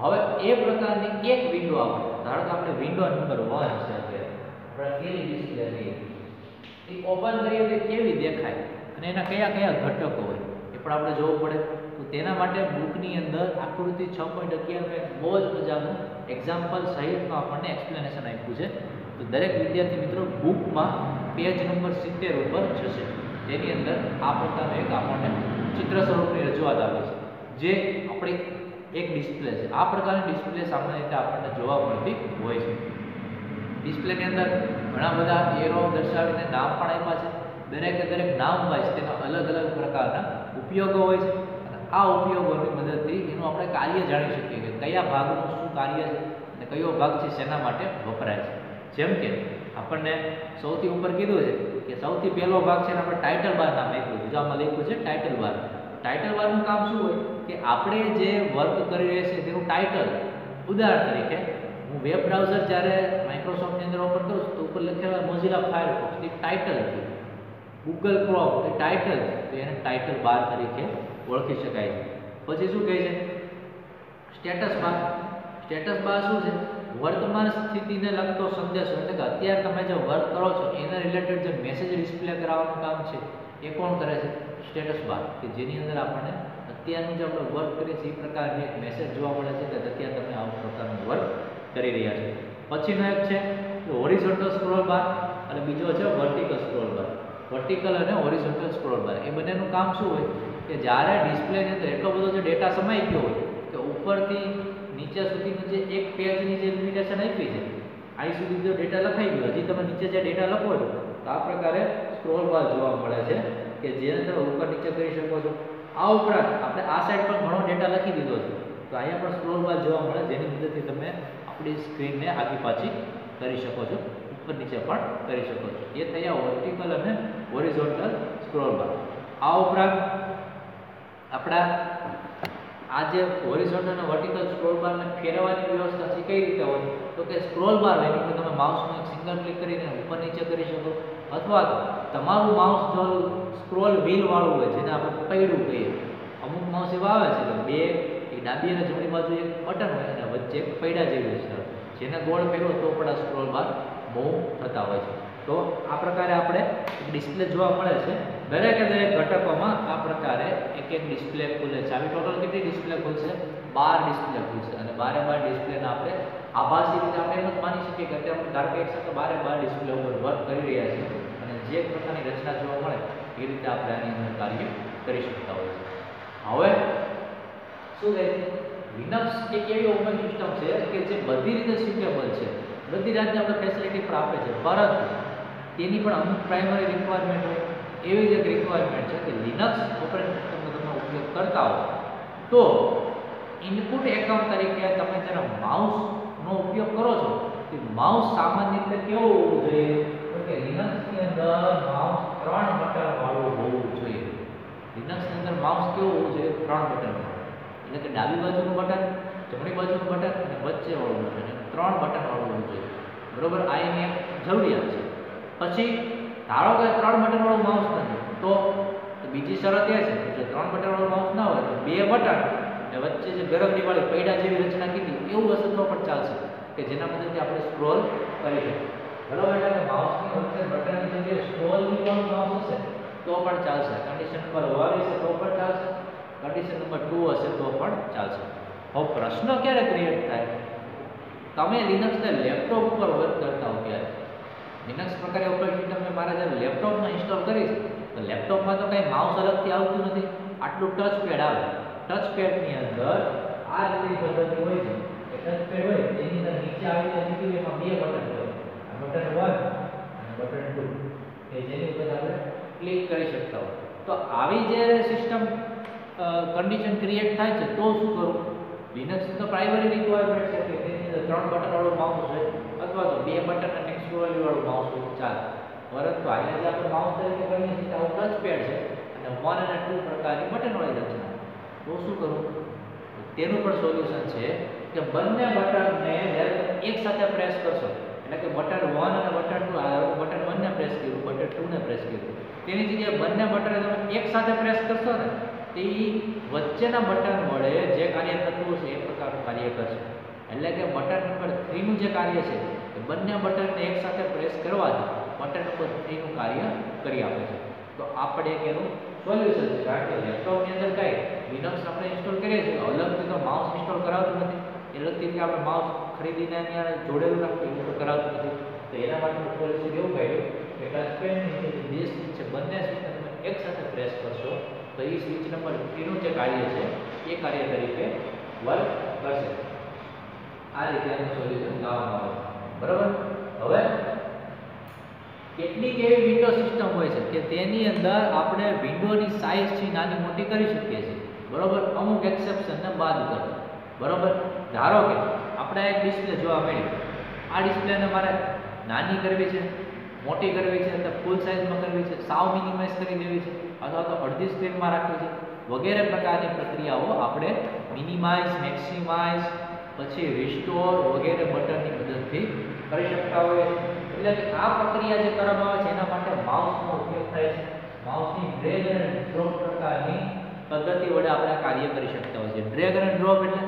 હવે એ પ્રકારની એક વિન્ડો આપણે ધારો કે આપણે વિન્ડો નંબર 1 છે અત્યારે આપણે કેવી ડિસ્પ્લે લઈએ એ ઓપન કરીએ તો કેવી દેખાય અને એના કયા કયા ઘટકો હોય એ પણ આપણે જોવું પડે. તો તેના માટે બુકની અંદર આકૃતિ 6.11 માં બહુ જ મજાનું એક્ઝામ્પલ સહિતનું આપણને એક્સપ્લેનેશન આપ્યું છે. તો દરેક વિદ્યાર્થી મિત્રો બુકમાં પેજ નંબર 70 ઉપર જશે. તેની અંદર આ પ્રકારનું એક આપણને ચિત્ર સ્વરૂપની રજૂઆત આપે છે જે આપણી એક ડિસ્પ્લે છે. આ પ્રકારની ડિસ્પ્લે સામાન્ય રીતે આપણને જોવા મળતી હોય છે. ડિસ્પ્લેની અંદર ઘણા બધા એરો દર્શાવીને નામ પણ આપ્યા છે. દરેક નામ વાઇઝ તેના અલગ અલગ પ્રકારના ઉપયોગો હોય છે અને આ ઉપયોગોની મદદથી એનું આપણે કાર્ય જાણી શકીએ કે કયા ભાગનું શું કાર્ય છે અને કયો ભાગ છે શેના માટે વપરાય છે. જેમ કે આપણને સૌથી ઉપર કીધું છે કે સૌથી પહેલો ભાગ છે આપણે ટાઇટલ બાર નામ આપ્યું છે. આમાં લખ્યું છે ટાઇટલ બાર. ટાઇટલ બારનું કામ શું હોય કે આપણે જે વર્ક કરી રહ્યા છીએ તેનું ટાઇટલ, ઉદાહરણ તરીકે હું વેબ બ્રાઉઝર જ્યારે માઇક્રોસોફ્ટની અંદર ઓપન કરું છું તો ઉપર લખેલા મોઝિલા ફાયરફોક્સ એ ટાઇટલ છે, ગૂગલ ક્રોમ એ ટાઇટલ છે, તો એને ટાઇટલ બાર તરીકે ઓળખી શકાય છે. પછી શું કહે છે સ્ટેટસ બાર. સ્ટેટસ બાર શું છે, વર્તમાન સ્થિતિને લગતો સંદેશો એટલે કે અત્યારે તમે જે વર્ક કરો છો એના રિલેટેડ જે મેસેજ ડિસ્પ્લે કરાવવાનું કામ છે એ કોણ કરે છે, સ્ટેટસ બાર, કે જેની અંદર આપણને અત્યારનું જે આપણે વર્ક કરીએ છીએ એ પ્રકારની એક મેસેજ જોવા મળે છે કે અત્યારે તમે આવા પ્રકારનું વર્ક કરી રહ્યા છો. પછીનો એક છે હોરિઝોન્ટલ સ્ક્રોલ બાર અને બીજો છે વર્ટિકલ સ્ક્રોલ બાર. વર્ટિકલ અને હોરિઝોન્ટલ સ્ક્રોલ બાર એ બંનેનું કામ શું હોય કે જ્યારે ડિસ્પ્લેની અંદર એટલો બધો જે ડેટા સમાઈ ગયો હોય કે ઉપરથી નીચે સુધીનું જે એક પેજની જે લિમિટેશન આપી છે અહીં સુધી જો ડેટા લખાઈ ગયો, હજી તમે નીચે જે ડેટા લખો છો તો આ પ્રકારે સ્ક્રોલ બાર જોવા મળે છે કે જેને તમે ઉપર નીચે કરી શકો છો. આ ઉપરાંત આપણે આ સાઈડ પર ઘણો ડેટા લખી દીધો છે તો અહીંયા પણ સ્ક્રોલ બાર જોવા મળે જેની મદદથી તમે આપણી સ્ક્રીનને આગી પાછી કરી શકો છો, ઉપર નીચે પણ કરી શકો છો. એ થયા વર્ટિકલ અને હોરિઝોન્ટલ સ્ક્રોલ બાર. આ ઉપરાંત આપણા આ જે હોરિઝોન્ટલ અને વર્ટિકલ સ્ક્રોલ બારને ફેરવવાની વ્યવસ્થા છે કઈ રીતે હોય તો કે સ્ક્રોલ બાર એટલે કે તમે માઉસનું એક સિંગલ ક્લિક કરીને ઉપર નીચે કરી શકો અથવા તમારું માઉસ જો સ્ક્રોલ વ્હીલ વાળું હોય જેને આપણે પૈડું કહીએ. અમુક માઉસ એવા આવે છે કે બે એક ડાબી અને જમણી બાજુ એક બટન હોય અને વચ્ચે એક પૈડા જેવી રચના જેને ગોળ ફેરવો તો પણ આ સ્ક્રોલ બાર મૂવ થતા હોય છે. તો આ પ્રકારે આપણે ડિસ્પ્લે જોવા મળે છે. દરેક ઘટકોમાં આ પ્રકારે એક એક ડિસ્પ્લે ખુલે છે. આવી ટોટલ કેટલી ડિસ્પ્લે ખુલશે, 12 ડિસ્પ્લે ખુલશે અને 12 ડિસ્પ્લેના આપણે આભાસી રીતે આપણે એમ જ માની શકીએ કે અત્યારે આપણે ધારો કે એક સાથે 12 ડિસ્પ્લે ઉપર વર્ક કરી રહ્યા છીએ અને જે પ્રકારની રચના જોવા મળે એ રીતે આપણે આની અંદર કાર્ય કરી શકતા હોઈએ છીએ. હવે શું કહે છે, લિનક્સ એક એવી ઓપરેટિંગ સિસ્ટમ છે કે જે બધી રીતે સ્યુટેબલ છે, બધી જાતની આપણે ફેસિલિટી પણ આપે છે, પરંતુ તેની પણ અમુક પ્રાઇમરી રિક્વાયરમેન્ટ હોય. એવી જ એક રિક્વાયરમેન્ટ છે કે લિનક્સ ઓપરેટિંગ સિસ્ટમનો તમે ઉપયોગ કરતા હો તો ઇનપુટ એકાઉન્ટ તરીકે તમે જ્યારે માઉસનો ઉપયોગ કરો છો તે માઉસ સામાન્ય રીતે કેવું હોવું જોઈએ તો કે લિનક્સની અંદર માઉસ 3 બટન વાળું હોવું જોઈએ. લિનક્સની અંદર માઉસ કેવું હોવું જોઈએ, 3 બટન એટલે કે ડાબી બાજુનું બટન, જમણી બાજુનું બટન અને વચ્ચે વાળું બટન, 3 બટન વાળું હોવું જોઈએ. બરોબર, આ એની એક જરૂરિયાત છે. પછી ધારો કે 3 બટન વાળું માઉસ નથી તો બીજી શરત એ છે કે જો 3 બટન વાળું માઉસ ના હોય તો 2 બટન અને વચ્ચે જે ગરબડી વાળી પૈડા જેવી રચના કીધી એવું હશે તો પણ ચાલશે કે જેના મદદથી આપણે સ્ક્રોલ કરી શકીએ. બરોબર, એટલે કે માઉસની વચ્ચે બટનની જગ્યાએ સ્ક્રોલની પણ માઉસ હશે તો પણ ચાલશે. કન્ડિશન નંબર 1 હશે તો પણ ચાલશે, કન્ડિશન નંબર 2 હશે તો પણ ચાલશે. હવે પ્રશ્ન ક્યારે ક્રિએટ થાય? તમે લિનક્સને લેપટોપ ઉપર વર્ક કરતા હો ત્યારે. લિનક્સ પ્રકારે ઓપરેટિંગ સિસ્ટમ મેં મારા જ્યારે લેપટોપમાં ઇન્સ્ટોલ કરીશ તો લેપટોપમાં તો કંઈ માઉસ અલગથી આવતું નથી, આટલું ટચ પેડ આવે. ટચ પેડની અંદર આ રીતે પદ્ધતિ હોય છે કે ટચ પેડ હોય એની અંદર નીચે આવી જાય નીચે એમાં બે બટન હોય, આ બટન 1 અને બટન 2 કે જેની ઉપર આપણે ક્લિક કરી શકતા હોય. તો આવી જે સિસ્ટમ કન્ડિશન ક્રિએટ થાય છે તો શું કરવું? લિનક્સ તો પ્રાઇમરી રિક્વાયરમેન્ટ છે કે તેની અંદર 3 બટન વાળું માઉસ હોય અથવા તો 2 બટન અને સ્ક્રોલ વાળું માઉસ હોય ચાલે. પરંતુ અહીંયા જે આપણે માઉસ તરીકે કરીએ છીએ આવું ટચ પેડ છે અને 1 અને 2 પ્રકારની બટન વાળી રચના. તો શું કરવું? તેનું પણ સોલ્યુશન છે કે બંને બટનને જ્યારે એક સાથે પ્રેસ કરશો, એટલે કે બટન 1 અને બટન 2, બટન 1 ને પ્રેસ કર્યું, બટન 2 ને પ્રેસ કર્યું, તેની જગ્યાએ બંને બટનને તમે એક સાથે પ્રેસ કરશો ને તે વચ્ચેના બટન વડે જે કાર્ય થતું હશે એ પ્રકારનું કાર્ય કરશે. એટલે કે બટન નંબર 3 નું જે કાર્ય છે એ બંને બટનને એક સાથે પ્રેસ કરવાથી બટન નંબર 3 નું કાર્ય કરી આપે છે. તો આપણે એક એનું સોલ્યુશન છે, કારણ કે લેપટોપની અંદર કઈ લિનક્સ આપણે ઇન્સ્ટોલ કરીએ છીએ અલગથી તો માઉસ ઇન્સ્ટોલ કરાવતું નથી, અલગથી આપણે માઉસ ખરીદીને અહીંયા જોડેલું રાખીએ એવું તો કરાવતું નથી. તો એના માટેનું સોલ્યુશન એવું કહ્યું કે ટચપેડની જે બે સ્વિચ છે બંને સ્વિચને તમે એક સાથે પ્રેસ કરશો તો એ સ્વિચ નંબર 3 નું જે કાર્ય છે એ કાર્ય તરીકે વર્ક કરશે. આ રીતે આનું સોલ્યુશન લાવવામાં આવે. બરાબર. હવે કેટલીક એવી વિન્ડો સિસ્ટમ હોય છે કે તેની અંદર આપણે વિન્ડોની સાઈઝ છે નાની મોટી કરી શકીએ છીએ. બરાબર, અમુક એક્સેપ્શનને બાદ કરી. બરાબર, ધારો કે આપણે એક ડિસ્પ્લે જોવા મળી, આ ડિસ્પ્લેને મારે નાની કરવી છે, મોટી કરવી છે, તો ફૂલ સાઈઝમાં કરવી છે, સાવ મિનિમાઇઝ કરી દેવી છે અથવા તો અડધી સ્ક્રીનમાં રાખવી છે, વગેરે પ્રકારની પ્રક્રિયાઓ આપણે મિનિમાઇઝ, મેક્સિમાઇઝ, પછી રિસ્ટોર વગેરે બટનની મદદથી કરી શકતા હોઈએ. એટલે કે આ પ્રક્રિયા જે કરવામાં આવે છે એના માટે માઉસનો ઉપયોગ થાય છે. માઉસની ડ્રેગ અને ડ્રોપ પ્રકારની પદ્ધતિ વડે આપણે કાર્ય કરી શકતા હોઈએ છીએ. ડ્રેગ અને ડ્રોપ એટલે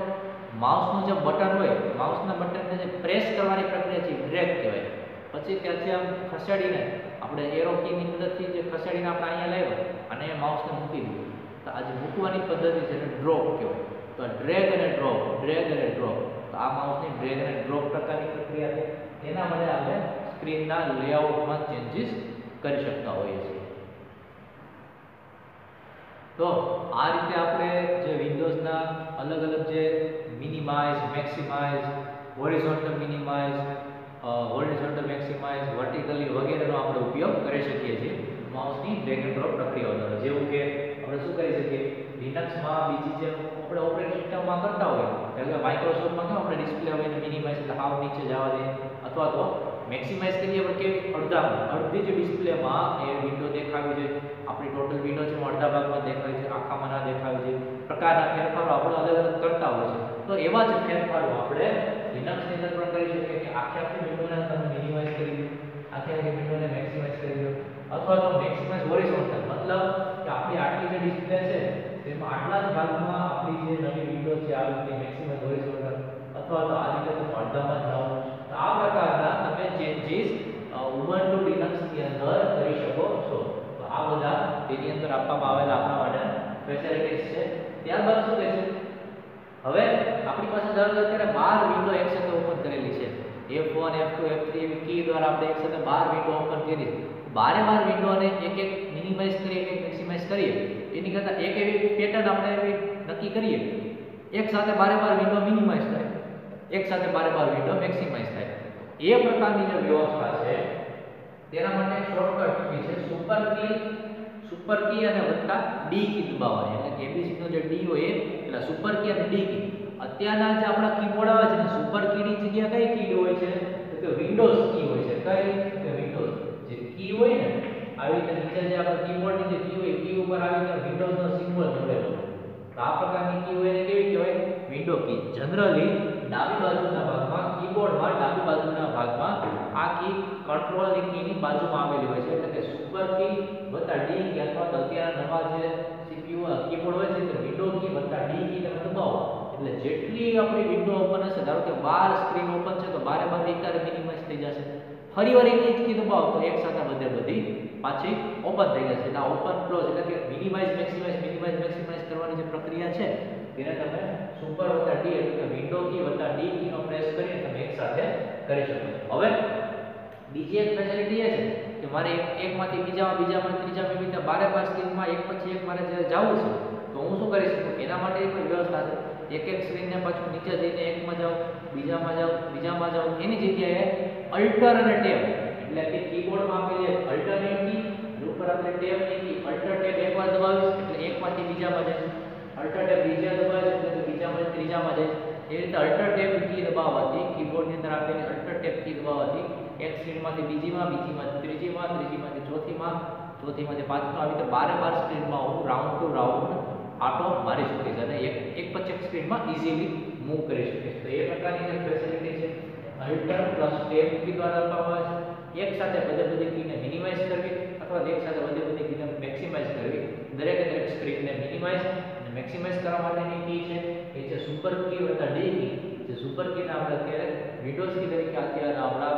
માઉસનું જે બટન હોય, માઉસના બટનને જે પ્રેસ કરવાની પ્રક્રિયા છે ડ્રેગ કહેવાય. પછી ત્યાંથી આમ ખસેડીને આપણે એરો કીની મદદથી જે ખસેડીને આપણે અહીંયા લાવ્યા અને એ માઉસને મૂકી દીધું તો આ જે મૂકવાની પદ્ધતિ છે એને ડ્રોપ કહેવાય. તો ડ્રેગ અને ડ્રોપ, ડ્રેગ અને ડ્રોપ, તો આ માઉસની ડ્રેગ અને ડ્રોપ પ્રકારની પ્રક્રિયા છે. તેના વડે આપણે સ્ક્રીનના લેઆઉટમાં ચેન્જીસ કરી શકતા હોઈએ છીએ. તો આ રીતે આપણે જે વિન્ડોઝના અલગ અલગ જે minimise, maximise, horizontal minimise, horizontal maximise, vertically વગેરેનો આપણે ઉપયોગ કરી શકીએ છીએ માઉસની ડ્રેગ એન્ડ ડ્રોપ પ્રક્રિયાઓ દ્વારા. જેવું કે આપણે શું કરી શકીએ લિનક્સમાં બીજી જે આપણે ઓપરેટિંગ સિસ્ટમમાં કરતા હોય, એટલે કે માઇક્રોસોફ્ટમાં કેવું આપણે ડિસ્પ્લે હોય મિનિમાઇઝ એટલે હાવ નીચે જવા દે અથવા તો મેક્સિમાઇઝ કરીએ પણ કેવી અડધી જ ડિસ્પ્લેમાં એ વિન્ડો દેખાવી જોઈએ. આપણી ટોટલ વિન્ડો છે અડધા ભાગમાં દેખાય છે, આખામાં ના દેખાવી જોઈએ. પ્રકારના ફેરફારો આપણે અલગ અલગ કરતા હોય છે. તો એવા જ ફેરફારો આપણે લિનક્સની અંદર પણ કરી શકીએ કે આખી વિન્ડોને તમે મિનિમાઇઝ કરી દો, આખી વિન્ડોને મેક્સિમાઇઝ કરી દો, અથવા તો મેક્સિમાઇઝ હોરિઝોન્ટલ મતલબ કે આપણી આટલી જે ડિસ્પ્લે છે તેમાં આટલા જ ભાગમાં આપણી જે નવી વિન્ડો છે આ રીતે મેક્સિમાઇઝ હોરિઝોન્ટલ અથવા તો આ રીતે તમે અડધામાં જાઓ. તો આ પ્રકારના તમે ચેન્જીસ ઉબુન્ટુ લિનક્સની અંદર કરી શકો છો. તો આ બધા તેની અંદર આપવામાં આવેલા આપણા માટે ફેસિલિટીઝ છે. ત્યારબાદ શું કહે છે, હવે આપણી પાસે દર અત્યારે 12 વિન્ડો એકસાથે ઓપન કરેલી છે. F1, F2, F3 એવી કી દ્વારા આપણે એકસાથે 12 વિન્ડો ઓપન કરી. 12 વિન્ડોને એક એક મિનિમાઇઝ કરીએ, એક મેક્સિમાઇઝ કરીએ, એની કરતાં એક એવી પેટર્ન આપણે એવી નક્કી કરીએ એક સાથે 12 વિન્ડો મિનિમાઇઝ થાય, એક સાથે 12 વિન્ડો મેક્સિમાઇઝ થાય. એ પ્રકારની જે વ્યવસ્થા છે તેના માટે એક શોર્ટકટ કી છે સુપર કી અને વત્તા ડી કી દબાવવાની. એટલે કે એબીસી નો જે ડી હોય એટલે સુપર કી અને ડી કી. અત્યારના જે આપણા કીબોર્ડ આવે છે ને સુપર કીની જગ્યાએ કઈ કી હોય છે તો કે વિન્ડોઝ કી હોય છે. કઈ કે વિન્ડોઝ જે કી હોય ને આવી રીતે નીચે જે આપણા કીબોર્ડની જે કી હોય કી ઉપર આવી રીતે વિન્ડોઝનો સિમ્બોલ જોડેલો હોય. તો આ પ્રકારની કી હોય એને કેવી કહેવાય? વિન્ડો કી. જનરલી ડાબી બાજુના ભાગમાં કીબોર્ડમાં ડાબી બાજુના ભાગમાં આ કી કંટ્રોલની કીની બાજુમાં આવેલી હોય છે. એટલે કે સુપર કી વત્તા ડી કી અથવા અત્યારના નવા જે સીપીયુ કીબોર્ડ હોય છે તો વિન્ડો કી વત્તા ડી કી તમે દબાવો એટલે જેટલી આપણી વિન્ડો ઓપન હશે, ધારો કે 12 સ્ક્રીન ઓપન છે તો 12 એકારે મિનિમાઇઝ થઈ જશે. ફરીવાર એની જ કી દબાવો તો એક સાથે બધે બધી પાછી ઓપન થઈ જશે. એટલે ઓપન ક્લોઝ એટલે કે મિનિમાઇઝ મેક્સિમાઇઝ કરવાની જે પ્રક્રિયા છે તેને તમે સુપર વત્તા ડી એટલે કે વિન્ડો કી વત્તા ડી કીનો પ્રેસ કરીને તમે એક સાથે કરી શકો છો. હવે બીજી એક ફેસિલિટી એ છે કે મારે એકમાંથી બીજામાં ત્રીજામાં એવી રીતે 12 સ્ક્રીનમાં એક પછી એક મારે જ્યારે જવું છે તો હું શું કરી શકું? એના માટે એક વ્યવસ્થા છે. એક સ્ક્રીનને પાછું નીચે જઈને એકમાં જાઓ, બીજામાં જાઓ. એની જગ્યાએ અલ્ટર અને ટેબ એટલે કે કીબોર્ડમાં આપેલી અલ્ટરનેટ કી અને ઉપર આપણે ટેબની કી અલ્ટર ટેબ એકવાર દબાવીશ એટલે એકમાંથી બીજામાં જઈશ, અલ્ટર ટેબ બીજા દબાવીશ એટલે બીજામાંથી ત્રીજામાં જઈશ. એ રીતે અલ્ટર ટેબ કી દબાવવાથી કીબોર્ડની અંદર આપેલી અલ્ટર ટેબ કી દબાવવાથી એક સ્ક્રીનમાંથી બીજીમાંથી ત્રીજીમાંથી ચોથીમાંથી પાંચમાં આવી રીતે 12 સ્ક્રીનમાં હું રાઉન્ડ ટુ રાઉન્ડ આટો મારી શકીશ અને એક પછી એક સ્ક્રીનમાં ઇઝીલી મૂવ કરી શકીશ. તો એ પ્રકારની જે ફેસિલિટી છે અલ્ટર પ્લસ ટેબ કી દ્વારા આપવામાં આવે છે. એક સાથે બધી કીને મિનિમાઇઝ કરવી અથવા એક સાથે બધી કીને મેક્સિમાઇઝ કરવી. દરેક સ્ક્રીનને મિનિમાઇઝ અને મેક્સિમાઇઝ કરવા માટેની કી છે એ છે સુપર કી વત્તા ડી કી. જે સુપર કીને આપણે અત્યારે વિન્ડોઝ કી તરીકે અત્યારે આપણા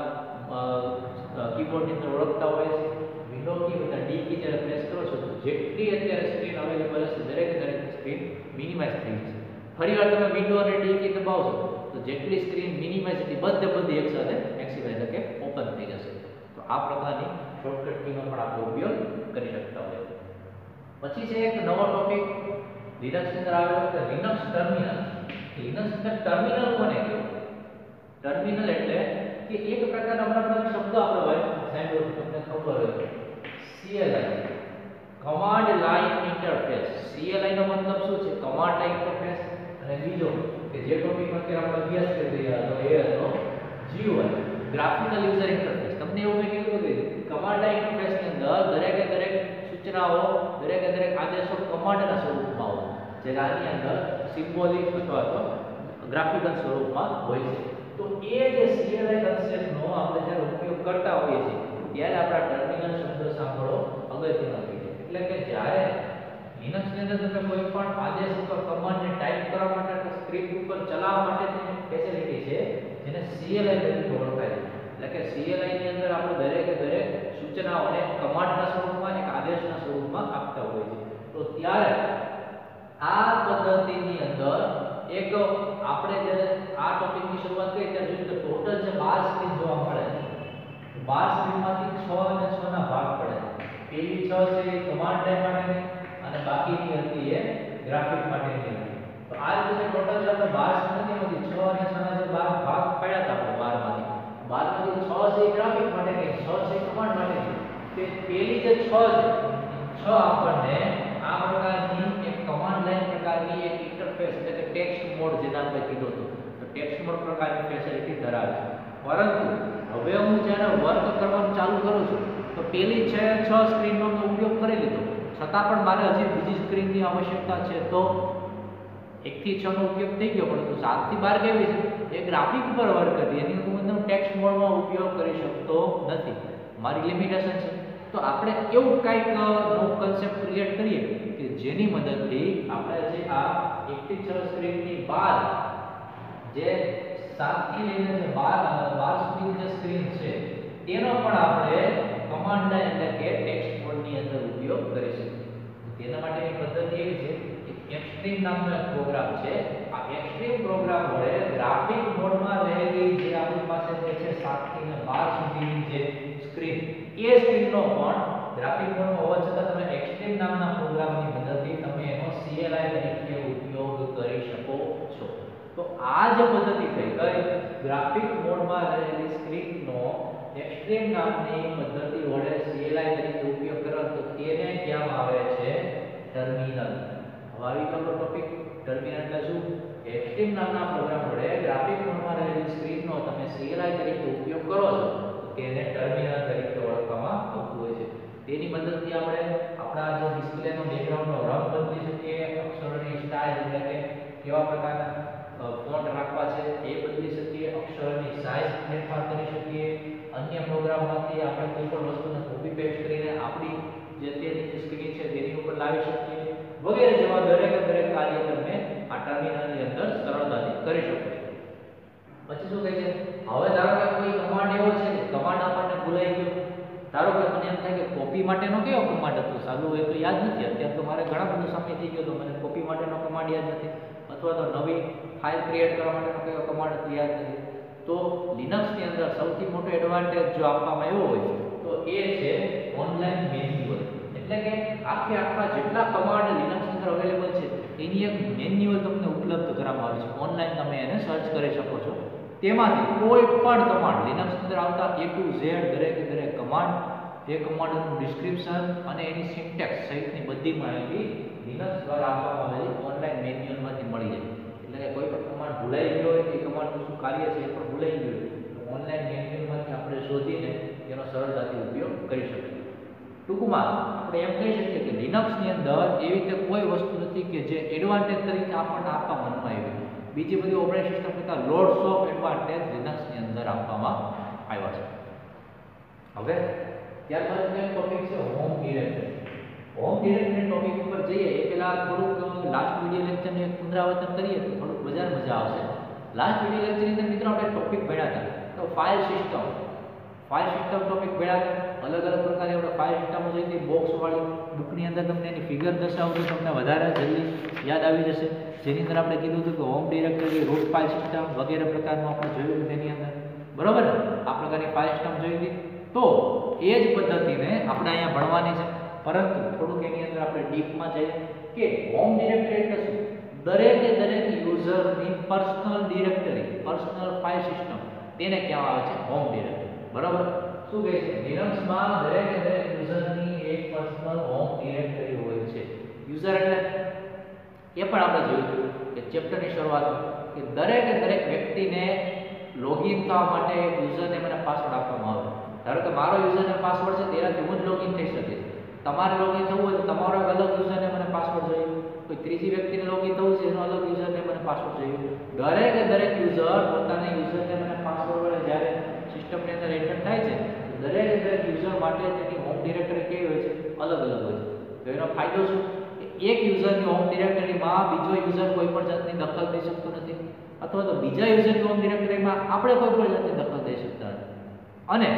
કીબોર્ડની અંદર ઓળખતા હોય છે. વિન્ડો કી વત્તા ડી કી જ્યારે પ્રેસ કરો છો તો જેટલી અત્યારે સ્ક્રીન અવેલેબલ હશે દરેક સ્ક્રીન મિનિમાઇઝ થઈ જશે. ફરીવાર તમે વિન્ડો અને ડી કી દબાવશો તો જેટલી સ્ક્રીન મિનિમાઇઝ હતી બધી એક સાથે મેક્સિમાઇઝ એટલે ઓપન થઈ જશે. તો આ પ્રકારની શોર્ટકટ કીનો પણ આપણે ઉપયોગ કરી શકતા હોઈએ. પછી છે એક નવો ટોપિક લિનક્સ અંદર આવેલો કે લિનક્સ ટર્મિનલ. લિનક્સ અંદર ટર્મિનલ કોને કહેવાય? ટર્મિનલ એટલે કે એક પ્રકારના આપણા શબ્દ આપણે હોય સાંભળો તમને ખબર હોય CLI command line interface. CLI નો મતલબ શું છે? Command line interface. અને બીજો કે જે ટોપિક અત્યારે આપણે અભ્યાસ કરી રહ્યા હતો એ હતો GUI ગ્રાફિકલ યુઝર ઇન્ટરફેસ. તમને એવું મેં કીધું કે કમાન્ડ લાઇન ઇન્ટરફેસની અંદર દરેક સૂચનાઓ દરેક આદેશો કમાન્ડના સ્વરૂપમાં હોય જે આની અંદર સિમ્બોલિક અથવા તો ગ્રાફિકલ સ્વરૂપમાં હોય છે. તો એ જે CLI કન્સેપ્ટનો આપણે જ્યારે ઉપયોગ કરતા હોઈએ છીએ ત્યારે આપણા ટર્મિનલ શબ્દ સાંભળો અગત્યનો થઈ જાય. એટલે કે જ્યારે લિનક્સની અંદર તમે કોઈ પણ આદેશ અથવા કમાન્ડને ટાઈપ કરવા માટે અથવા સ્ક્રિપ્ટ ઉપર ચલાવવા માટેની ફેસિલિટી છે જેને CLI તરીકે ઓળખાય છે. એટલે કે CLI ની અંદર આપણે દરેક સૂચનાઓને કમાન્ડના સ્વરૂપમાં એક આદેશના સ્વરૂપમાં આપતા હોઈએ છીએ. તો ત્યારે આ પદ્ધતિની અંદર એક આપણે જ્યારે આ ટોપિકની શરૂઆત કરી ત્યારે જોયું તો ટોટલ જે 12 સ્ક્રીન જોવા મળે છે. 12 સ્ક્રીનમાંથી 6 અને 6 ના ભાગ પડે છે. પહેલી 6 છે એ કમાન્ડ લાઇન માટેની અને બાકીની હતી એ ગ્રાફિક માટેની હતી. તો આ રીતે ટોટલ આપણે 12 સ્ક્રીનમાંથી 6 અને 6 ના જે ભાગ પાડ્યા હતા આપણે 12માંથી 6 છે એ ગ્રાફિક માટેની 6 છે કમાન્ડ માટેની. તે પહેલી જે 6 છે 6 આપણને આ પ્રકારની એક કમાન્ડ લાઇન પ્રકારની એક ઇન્ટરફેસ એટલે કે ટેક્સ્ટ મોડ જેને આપણે કીધું હતું તો ટેક્સ્ટ મોડ પ્રકારની ફેસિલિટી ધરાવે છે. પરંતુ હવે હું જ્યારે વર્ક કરવાનું ચાલુ કરું છું તો પહેલી 6 સ્ક્રીનનો મેં ઉપયોગ કરી લીધો છતાં પણ મારે હજી બીજી સ્ક્રીનની આવશ્યકતા છે તો 1 થી 6 નો ઉપયોગ થઈ ગયો પરંતુ 7 થી 12 કેવી છે એ ગ્રાફિક પર વર્ક હતી એની હું ટેક્સ્ટ મોડમાં ઉપયોગ કરી શકતો નથી. મારી લિમિટેશન છે. તો આપણે એવું કંઈક નવું કન્સેપ્ટ ક્રિએટ કરીએ કે જેની મદદથી આપણે જે આ 1 થી 6 સ્ક્રીનની બાદ જે 7 થી લઈને જે 12 સુધીની જે સ્ક્રીન છે તેનો પણ આપણે કમાન્ડ લાઇન એટલે કે ટેક્સ્ટ મોડની અંદર ઉપયોગ કરી શકીએ. તેના માટેની પદ્ધતિ એવી છે કે એક્સ્ટ્રીમ નામનો એક પ્રોગ્રામ છે. આ એક્સ્ટ્રીમ પ્રોગ્રામ વડે ગ્રાફિક મોડમાં રહેલી જે આપણી પાસે જે છે 7 થી 12 સુધીની જે સ્ક્રીન એ સ્ક્રીનનો પણ ગ્રાફિક મોડમાં હોવા છતાં તમે એક્સ્ટ્રીમ નામના પ્રોગ્રામની મદદથી તમે એનો CLI તરીકે ઉપયોગ કરી શકો છો. તો આ જે પદ્ધતિ થઈ ગઈ ગ્રાફિક મોડમાં રહેલી સ્ક્રીનનો એક્સ્ટ્રીમ નામની પદ્ધતિ વડે CLI તરીકે ઉપયોગ કરો તો તેને કહેવામાં આવે છે ટર્મિનલ. હવે આવી ગયો ટોપિક ટર્મિનલ એટલે શું? એક્સ્ટ્રીમ નામના પ્રોગ્રામ વડે ગ્રાફિક મોડમાં રહેલી સ્ક્રીનનો તમે CLI તરીકે ઉપયોગ કરો છો તેને ટર્મિનલ તરીકે ઓળખવામાં આવતું હોય છે. તેની મદદથી આપણે આપણા જે ડિસ્પ્લેનો બેકગ્રાઉન્ડનો રંગ બદલી શકીએ, અક્ષરોની સ્ટાઇલ એટલે કે કેવા પ્રકારના ફોન્ટ રાખવા છે એ બદલી શકીએ, અક્ષરોની સાઇઝ ફેરફાર કરી શકીએ, અન્ય પ્રોગ્રામમાંથી આપણે કોઈ પણ વસ્તુને કોપી પેસ્ટ કરીને આપણી જે તેની સ્ક્રીન છે તેની ઉપર લાવી શકીએ વગેરે જેવા દરેક કાર્ય તમે આ ટર્મિનલની અંદર સરળતાથી કરી શકો છો. પછી શું કહે છે? હવે ધારો કે કોઈ કમાન્ડ એવો છે કે કમાન્ડ આપણને કોપી માટેનો કયો કમાન્ડ હતો સાલું એ તો યાદ નથી, અત્યારે તો મારે ઘણા બધું સમય થઈ ગયો તો મને કોપી માટેનો કમાન્ડ યાદ નથી, અથવા તો નવી ફાઇલ ક્રિએટ કરવા માટેનો કયો કમાન્ડ હતો યાદ નથી. તો લિનક્સની અંદર સૌથી મોટો એડવાન્ટેજ જો આપવામાં આવ્યો હોય તો એ છે ઓનલાઈન મેન્યુઅલ. એટલે કે આખા જેટલા કમાન્ડ લિનક્સની અંદર અવેલેબલ છે એની એક મેન્યુઅલ તમને ઉપલબ્ધ કરવામાં આવે છે. ઓનલાઈન તમે એને સર્ચ કરી શકો છો. તેમાંથી કોઈ પણ કમાન્ડ લિનક્સની અંદર આવતા A to Z દરેક કમાન્ડ, એ કમાન્ડનું ડિસ્ક્રિપ્શન અને એની સિન્ટેક્સ સહિતની બધી માહિતી લિનક્સ દ્વારા આપવામાં આવેલી ઓનલાઈન મેન્યુઅલમાંથી મળી જાય. એટલે કે કોઈ પણ કમાન્ડ ભૂલાઈ ગયો હોય કે કમાન્ડનું શું કાર્ય છે એ પણ ભૂલાઈ ગયું હોય તો ઓનલાઈન મેન્યુઅલમાંથી આપણે શોધીને તેનો સરળતાથી ઉપયોગ કરી શકીએ. ટૂંકમાં આપણે એમ કહી શકીએ કે લિનક્સની અંદર એવી રીતે કોઈ વસ્તુ નથી કે જે એડવાન્ટેજ તરીકે આપણને આપવા મનમાં આવી. બીજી બધી ઓપરેટિંગ સિસ્ટમ કરતાં લોટ્સ ઓફ એડવાન્ટેજ લિનક્સની અંદર આપવામાં આવ્યા છે. હવે ત્યારબાદ એક ટોપિક છે home directory. Home directory topic ઉપર જઈએ એ પહેલા થોડુંક લાસ્ટ વિડિયો લેક્ચરને પુનરાવર્તન કરીએ તો થોડુંક મજા આવશે. લાસ્ટ વિડિયો લેક્ચરની અંદર મિત્રો આપણે ટોપિક ભણ્યા હતા તો ફાઇલ સિસ્ટમ ટોપિક ભણ્યા હતા. અલગ પ્રકારની આપણે ફાઇલ સિસ્ટમો જોઈ હતી, બોક્સ વાળી બુકની અંદર તમને એની ફિગર દર્શાવું તો તમને વધારે જલ્દી યાદ આવી જશે. જેની અંદર આપણે કીધું હતું કે home directory, root file system વગેરે પ્રકારનું આપણે જોયું તેની અંદર, બરોબર ને? આ પ્રકારની ફાઇલ સિસ્ટમ જોઈ હતી. તો એ જ પદ્ધતિને આપણે અહીંયા ભણવાની છે, પરંતુ થોડુંક એની અંદર આપણે ડીપમાં જઈએ કે હોમ ડિરેક્ટરી એટલે શું. દરેક યુઝરની personal directory, personal file system તેને કહેવામાં આવે છે હોમ ડિરેક્ટરી. બરાબર? શું કહે છે? લિનક્સમાં દરેક યુઝરની એક પર્સનલ હોમ ડિરેક્ટરી હોય છે. યુઝર એટલે એ પણ આપણે જોયું કે ચેપ્ટરની શરૂઆતમાં કે દરેક વ્યક્તિને લોગિન થવા માટે એક યુઝરનેમ અને પાસવર્ડ આપવામાં આવે. ધારો કે મારો યુઝરનેમ પાસવર્ડ છે તેનાથી હું જ લોગિન થઈ શકે. તમારે લોગિન થવું હોય તો તમારો એક અલગ યુઝરનેમ અને પાસવર્ડ જોઈએ. કોઈ ત્રીજી વ્યક્તિને લોગિન થવું છે એનો અલગ યુઝરનેમ અને પાસવર્ડ જોઈએ. દરેક યુઝર પોતાના યુઝરનેમ અને પાસવર્ડ વડે જ્યારે સિસ્ટમની અંદર એન્ટર થાય છે દરેક યુઝર માટે તેની હોમ ડિરેક્ટરી કેવી હોય છે? અલગ હોય છે. તો એનો ફાયદો શું? એક યુઝરની હોમ ડિરેક્ટરીમાં બીજો યુઝર કોઈ પણ જાતની દખલ દઈ શકતો નથી, અથવા તો બીજા યુઝરની હોમ ડિરેક્ટરીમાં આપણે કોઈ પણ જાતની દખલ દઈ શકતા નથી. અને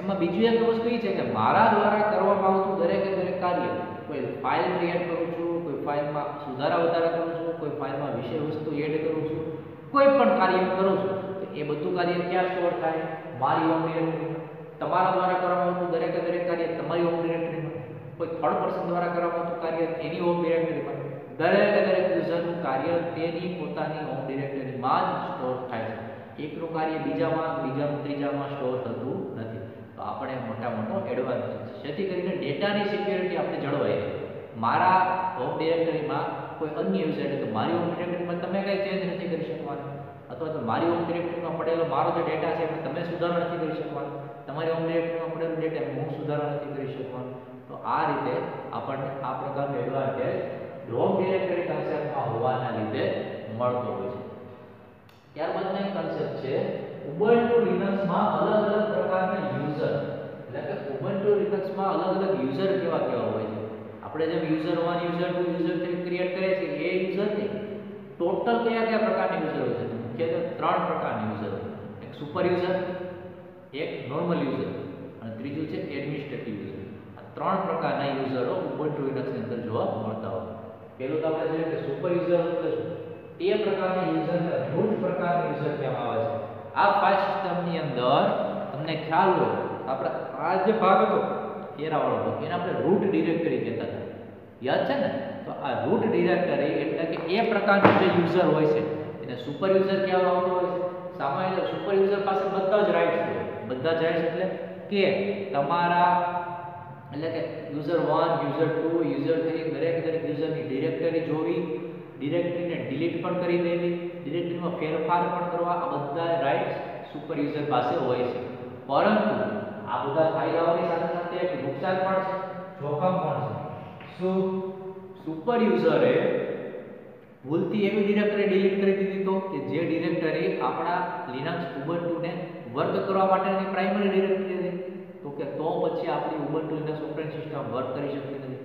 એમાં બીજું એક વસ્તુ એ છે કે મારા દ્વારા કરવામાં આવતું દરેક કાર્ય, કોઈ ફાઇલ ક્રિએટ કરું છું, કોઈ ફાઇલમાં સુધારા વધારા કરું છું, કોઈ ફાઇલમાં વિષય વસ્તુ એડ કરું છું, કોઈ પણ કાર્ય કરું છું તો એ બધું કાર્ય ક્યાં સ્ટોર થાય? મારી હોમ ડિરેક્ટરીમાં. તમારા દ્વારા કરવામાં આવતું દરેક કાર્ય તમારી હોમ ડિરેક્ટરીમાં. કોઈ થર્ડ પર્સન દ્વારા કરવામાં આવતું કાર્ય એની હોમ ડિરેક્ટરીમાં. દરેક યુઝરનું કાર્ય તેની પોતાની હોમ ડિરેક્ટરીમાં જ સ્ટોર થાય છે. એકનું કાર્ય બીજાનું ત્રીજામાં સ્ટોર થતું નથી. તો આપણે મોટો એડવાન્ટેજ છે. જેથી કરીને ડેટાની સિક્યોરિટી આપણે જળવાઈ રહે. મારા હોમ ડિરેક્ટરીમાં કોઈ અન્ય યુઝર એટલે કે મારી હોમ ડિરેક્ટરીમાં તમે કંઈ ચેન્જ નથી કરી શકવાના, અથવા તો મારી હોમ ડિરેક્ટરીમાં પડેલો મારો જે ડેટા છે એટલે તમે સુધારો નથી કરી શકવાના, તમારી હોમ ડિરેક્ટરીમાં પડેલો ડેટા હું સુધારો નથી કરી શકવાનો. તો આ રીતે આપણને આ પ્રકારનો એડવાન્ટેજ હોમ ડિરેક્ટરી કન્સેપ્ટમાં હોવાના લીધે મળતો હોય છે. ત્યારબાદનો એક કન્સેપ્ટ છે ઉબુન્ટુ લિનક્સમાં અલગ પ્રકારના યુઝર. એટલે કે ઉબુન્ટુ લિનક્સમાં અલગ યુઝર કેવા હોય છે. આપણે જેમ યુઝર 1, યુઝર 2, યુઝર 3 ક્રિએટ કરીએ છીએ એ યુઝર નહીં, ટોટલ કયા પ્રકારના યુઝર હોય છે? મુખ્યત્વે 3 પ્રકારના યુઝર હોય. એક સુપર યુઝર, એક નોર્મલ યુઝર અને ત્રીજું છે એડમિનિસ્ટ્રેટિવ યુઝર. આ 3 પ્રકારના યુઝરો ઉબુન્ટુ લિનક્સની અંદર જોવા મળતા હોય. પહેલું તો આપણે જોઈએ કે સુપર યુઝર એટલે શું? તે પ્રકારના યુઝરને રૂટ પ્રકારના યુઝર કહેવામાં આવે છે. આ ફાઇલ સિસ્ટમની અંદર તમને ખ્યાલ હોય આપણે આ જે ભાગ હતો એરાવાળો ભાગ એને આપણે રૂટ ડિરેક્ટરી કહેતા હતા. યાદ છે ને? તો આ રૂટ ડિરેક્ટરી એટલે કે એ પ્રકારનું જે યુઝર હોય છે એને સુપર યુઝર કહેવામાં આવતો હોય છે. સામાન્ય સુપર યુઝર પાસે બધા જ રાઇટ્સ હોય. બધા જ રાઇટ્સ એટલે કે તમારા એટલે કે યુઝર 1, યુઝર 2, યુઝર 3 દરેક યુઝરની ડિરેક્ટરી જોવી, ડિરેક્ટરીને ડિલીટ પણ કરી દેવી, ડિરેક્ટરીમાં ફેરફાર પણ કરવા, આ બધા રાઇટ્સ સુપર યુઝર પાસે હોય છે. પરંતુ આ બધા ફાયદાઓની સાથે એક નુકસાન પણ છે, જોખમ પણ છે. શું? સુપર યુઝરે ભૂલથી એવી ડિરેક્ટરી ડિલીટ કરી દીધી તો કે જે ડિરેક્ટરી આપણા લિનક્સ ઉબુન્ટુને વર્ક કરવા માટેની પ્રાઇમરી ડિરેક્ટરી હતી. તો પછી આપણી Ubuntu Linux operating system work કરી શકતી નથી.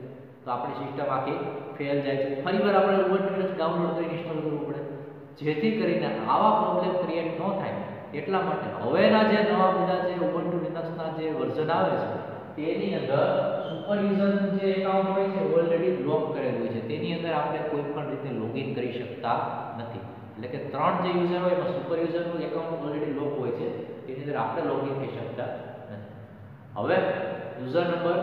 તો આપણી સિસ્ટમ આખી ફેલ જાય છે. ફરીવાર આપણે ઉબુન્ટુ લિનક્સ ડાઉનલોડ કરીને ઇન્સ્ટોલ કરવું પડે. જેથી કરીને આવા પ્રોબ્લેમ ક્રિએટ ન થાય એટલા માટે હવેના જે નવા બધા જે ઉબુન્ટુ લિનક્સના જે વર્ઝન આવે છે તેની અંદર સુપર યુઝરનું જે એકાઉન્ટ હોય છે ઓલરેડી બ્લોક કરેલું હોય છે, તેની અંદર આપણે કોઈ પણ રીતે લોગિન કરી શકતા નથી. એટલે કે 3 જે યુઝર હોય એમાં સુપર યુઝરનું એકાઉન્ટ ઓલરેડી લોક હોય છે, તેની અંદર આપણે લોગિન થઈ શકતા નથી. હવે યુઝર નંબર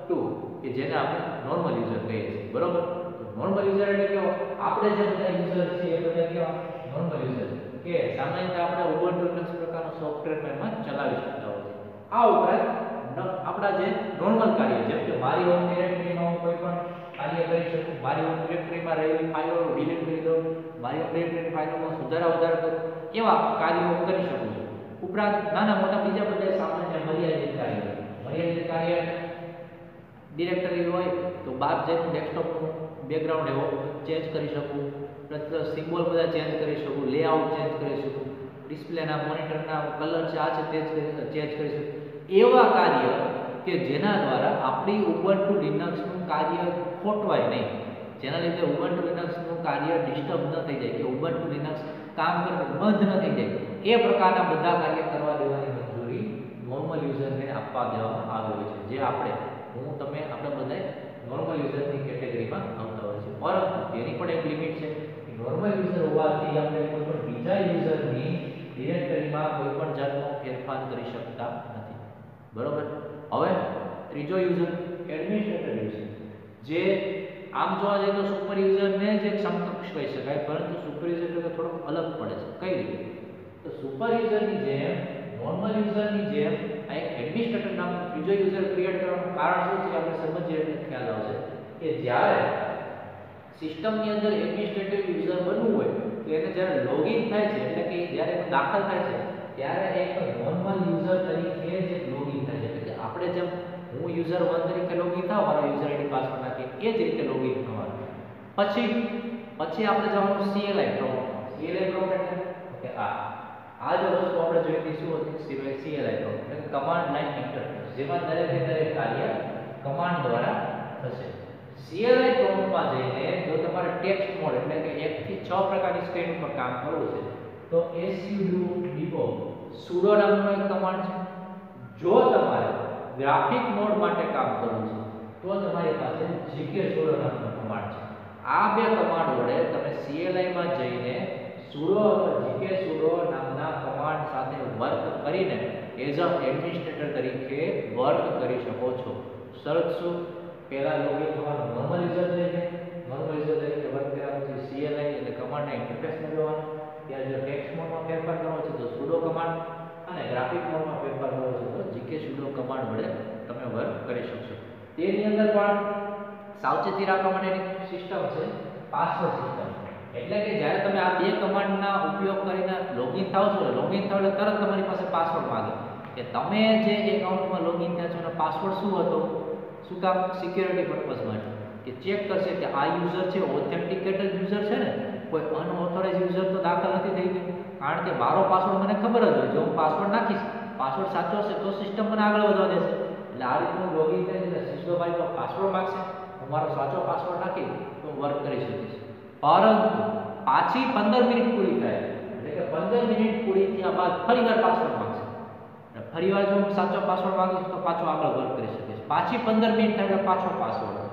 2 કે જેને આપણે નોર્મલ યુઝર કહીએ છીએ, બરોબર? તો નોર્મલ યુઝર એટલે કેવો? આપણે જે બધા યુઝર છે એ બધા કેવા નોર્મલ યુઝર કે સામાન્યતઃ આપણે ઉબુન્ટુ લિનક્સ પ્રકારનો સોફ્ટવેર એમાં ચલાવી શકતા હોય છે. આ ઉપરાંત આપણા જે નોર્મલ કાર્ય, જેમ કે મારી હોમ ડિરેક્ટરીમાં હું કોઈ પણ કાર્ય કરી શકું, મારી હોમ ડિરેક્ટરીમાં રહેલી ફાઇલો ડિલીટ કરી દઉં, મારી હોમ ડિરેક્ટરીની ફાઇલોમાં સુધારા વધારા કરું, એવા કાર્યો કરી શકું છું. ઉપરાંત નાના મોટા બીજા બધા સામાન્ય મર્યાદિત કાર્ય ડિરેક્ટરી હોય તો બહાર જઈને ડેસ્કટોપનું બેકગ્રાઉન્ડ એવો ચેન્જ કરી શકું, પ્લસ સિમ્બોલ બધા ચેન્જ કરી શકું, લેઆઉટ ચેન્જ કરી શકું, ડિસ્પ્લેના મોનિટરના કલર છે આ છે તે ચેન્જ કરી શકું. એવા કાર્ય કે જેના દ્વારા આપણી ઉબુન્ટુ લિનક્સનું કાર્ય ખોટવાય નહીં, જેના લીધે ઉબુન્ટુ લિનક્સનું કાર્ય ડિસ્ટર્બ ન થઈ જાય કે ઉબુન્ટુ લિનક્સ કામ કરવાનું બંધ ન થઈ જાય, એ પ્રકારના બધા કાર્ય કરવા દેવાની મંજૂરી નોર્મલ યુઝરને આપવા દેવામાં આવી હોય છે. જે આપણે આપણે બધા નોર્મલ યુઝરની કેટેગરીમાં આવતા હોય છે, પરંતુ તેની પણ એક લિમિટ છે કે નોર્મલ યુઝર હોવાથી આપણે કોઈ પણ બીજા યુઝરની ડિરેક્ટરીમાં કોઈ પણ જાતનો ફેરફાર કરી શકતા નથી, બરોબર? હવે ત્રીજો યુઝર એડમિનિસ્ટ્રેટર યુઝર, જે આમ જોવા જઈએ તો સુપર યુઝરને જ એક સમકક્ષ કહી શકાય, પરંતુ સુપર યુઝર એટલે થોડું અલગ પડે છે. કઈ રીતે? તો સુપર યુઝરની જેમ નોર્મલ યુઝરની જેમ આ એક એડમિનિસ્ટ્રેટર નામનો ત્રીજો યુઝર ક્રિએટ કરવાનું કારણ શું છે આપણે સમજીએ એટલે ખ્યાલ આવશે કે જ્યારે સિસ્ટમની અંદર એડમિનિસ્ટ્રેટિવ યુઝર બનવું હોય તો એને જ્યારે લોગિન થાય છે, એટલે કે જ્યારે એ દાખલ થાય છે ત્યારે એક નોર્મલ યુઝર તરીકે જ લોગિન થાય છે. એટલે કે આપણે જેમ હું યુઝર 1 તરીકે લોગિન થાવ, મારો યુઝર આઈડી પાસવર્ડ નાખી એ જ રીતે લોગિન થવાનું. પછી આપણે જવાનું CLI પ્રોમ્પ્ટ. CLI પ્રોમ્પ્ટ એટલે કે આ જે વસ્તુ આપણે જોઈ હતી શું હતી? CLI પ્રોમ્પ્ટ એટલે કમાન્ડ લાઇન ઇન્ટરફેસ, જેમાં દરેક કાર્ય કમાન્ડ દ્વારા થશે. CLI પ્રોમ્પ્ટમાં જઈને જો તમારે ટેક્સ્ટ મોડ એટલે કે 1 થી 6 પ્રકારની સ્ક્રીન ઉપર કામ કરવું છે તો sudo નામનો એક કમાન્ડ છે. જો તમારે ગ્રાફિક મોડ માટે કામ કરવું છે તો તમારી પાસે gksudo નામનો કમાન્ડ છે. આ બે કમાન્ડ વડે તમે CLI માં જઈને sudo અથવા gksudo નામના કમાન્ડ સાથે વર્ક કરીને એઝ અ એડમિનિસ્ટ્રેટર તરીકે વર્ક કરી શકો છો. શરત શું? પહેલા લોગિન થવાનું નોર્મલ યુઝર તરીકે વર્ક કર્યા પછી CLI એટલે કમાન્ડના ઇન્ટરફેસમાં જવાનું, ત્યાં જો ટેક્સ્ટ મોડમાં ફેરફાર કરવો છે તો sudo કમાન્ડ અને ગ્રાફિક મોડમાં ફેરફાર કરવો છે તો gksudo કમાન્ડ વડે તમે વર્ક કરી શકશો. તેની અંદર પણ સાવચેતી રાખવા માટેની સિસ્ટમ છે પાસવર્ડ સિસ્ટમ. એટલે કે જ્યારે તમે આ બે કમાન્ડના ઉપયોગ કરીને લોગિન થાવ છો, લોગિન થાવ એટલે તરત તમારી પાસે પાસવર્ડ માંગે કે તમે જે એકાઉન્ટમાં લોગિન થયા છો એનો પાસવર્ડ શું હતો? શું કામ? સિક્યોરિટી પર્પઝ માટે, કે ચેક કરશે કે આ યુઝર છે ઓથેન્ટિકેટેડ યુઝર છે ને, કોઈ અનઓથોરાઇઝ યુઝર તો દાખલ નથી થઈ ગયું. કારણ કે મારો પાસવર્ડ મને ખબર જ હોય, જો હું પાસવર્ડ નાખીશ, પાસવર્ડ સાચો હશે તો સિસ્ટમ મને આગળ વધવા દેશે. એટલે આ રીતનું લોગિન થાય એટલે સિસ્ટમ ભાઈ પાસવર્ડ માંગશે, હું મારો સાચો પાસવર્ડ નાખી તો વર્ક કરી શકીશ. પરંતુ પાછી 15 મિનિટ પૂરી થાય એટલે કે 15 મિનિટ પૂરી થયા બાદ ફરીવાર પાસવર્ડ માંગશે. ફરીવાર જો હું સાચો પાસવર્ડ માંગીશ તો પાછો આગળ વર્ક કરી શકીશ. પાછી 15 મિનિટ થાય એટલે પાછો પાસવર્ડ.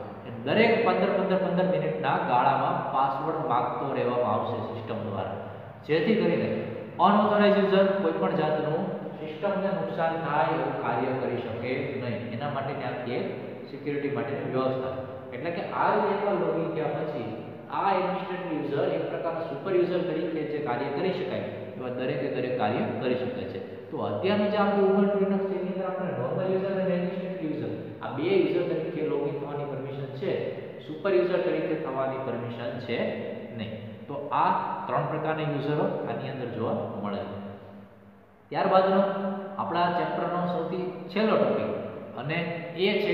દરેક 15 મિનિટના ગાળામાં પાસવર્ડ માંગતો રહેવામાં આવશે સિસ્ટમ દ્વારા, જેથી કરીને અનઓથોરાઇઝ યુઝર કોઈ પણ જાતનું સિસ્ટમને નુકસાન થાય એવું કાર્ય કરી શકે નહીં. એના માટે ત્યાંથી એક સિક્યુરિટી માટેની વ્યવસ્થા. એટલે કે આ રીતે લોગિન થયા પછી આ એડમિનિસ્ટ્રેટિવ યુઝર એક પ્રકારના સુપર યુઝર તરીકે જે કાર્ય કરી શકાય એવા દરેક કાર્ય કરી શકે છે. તો અત્યારનું જે આપણું ઉબુન્ટુ લિનક્સ છે એની અંદર આપણે નોર્મલ યુઝર અને એડમિનિસ્ટ્રેટિવ યુઝર આ બે યુઝર તરીકે લોગિન થવાની પરમિશન છે, સુપર યુઝર તરીકે થવાની પરમિશન છે નહીં. તો આ 3 પ્રકારના યુઝરો આની અંદર જોવા મળે છે. ત્યારબાદનો આપણા ચેપ્ટરનો સૌથી છેલ્લો ટોપિક અને એ છે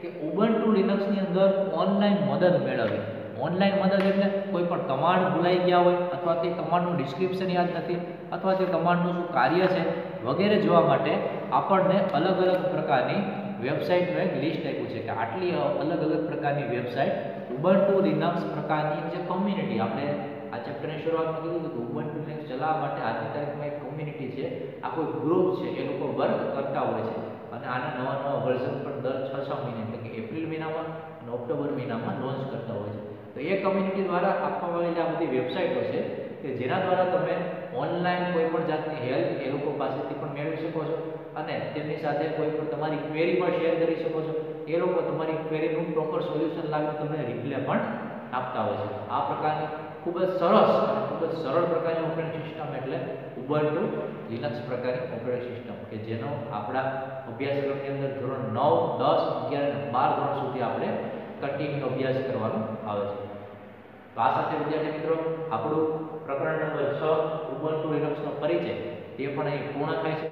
કે ઉબુન્ટુ લિનક્સની અંદર ઓનલાઈન મદદ મેળવવી. ઓનલાઈન મદદ એટલે કોઈ પણ કમાન્ડ ભૂલાઈ ગયા હોય અથવા તે કમાન્ડનું ડિસ્ક્રિપ્શન યાદ નથી અથવા તે કમાન્ડનું શું કાર્ય છે વગેરે જોવા માટે આપણને અલગ પ્રકારની વેબસાઇટનું એક લિસ્ટ આપ્યું છે કે આટલી અલગ પ્રકારની વેબસાઇટ ઉબુન્ટુ લિનક્સ પ્રકારની જે કમ્યુનિટી, આપણે આ ચેપ્ટરની શરૂઆતમાં કીધું કે ઉબુન્ટુ લિનક્સ ચલાવવા માટે આજની તારીખમાં એક કમ્યુનિટી છે, આ કોઈ ગ્રુપ છે, એ લોકો વર્ક કરતા હોય છે અને આના નવા નવા વર્ઝન પણ દર 6-6 મહિને એટલે કે એપ્રિલ મહિનામાં અને ઓક્ટોબર મહિનામાં લોન્ચ કરતા હોય છે. તો એ કમ્યુનિટી દ્વારા આપવામાં આવેલી આ બધી વેબસાઇટો છે કે જેના દ્વારા તમે ઓનલાઈન કોઈ પણ જાતની હેલ્પ એ લોકો પાસેથી પણ મેળવી શકો છો અને તેમની સાથે કોઈ પણ તમારી ક્વેરી પણ શેર કરી શકો છો. એ લોકો તમારી ક્વેરીનું પ્રોપર સોલ્યુશન લાવીને તમને રિપ્લે પણ આપતા હોય છે. આ પ્રકારની ખૂબ જ સરસ અને ખૂબ જ સરળ પ્રકારની ઓપરેટિંગ સિસ્ટમ એટલે ઉબુન્ટુ લિનક્સ પ્રકારની ઓપરેટિંગ સિસ્ટમ કે જેનો આપણા અભ્યાસક્રમની અંદર ધોરણ 9, 10, 11 અને 12 ધોરણ સુધી આપણે કન્ટિન્યુ અભ્યાસ કરવાનો આવે છે. તો આ સાથે વિદ્યાર્થી મિત્રો આપણું પ્રકરણ નંબર 6 ઉબુન્ટુ લિનક્સનો પરિચય તે પણ અહીં પૂર્ણ થાય છે.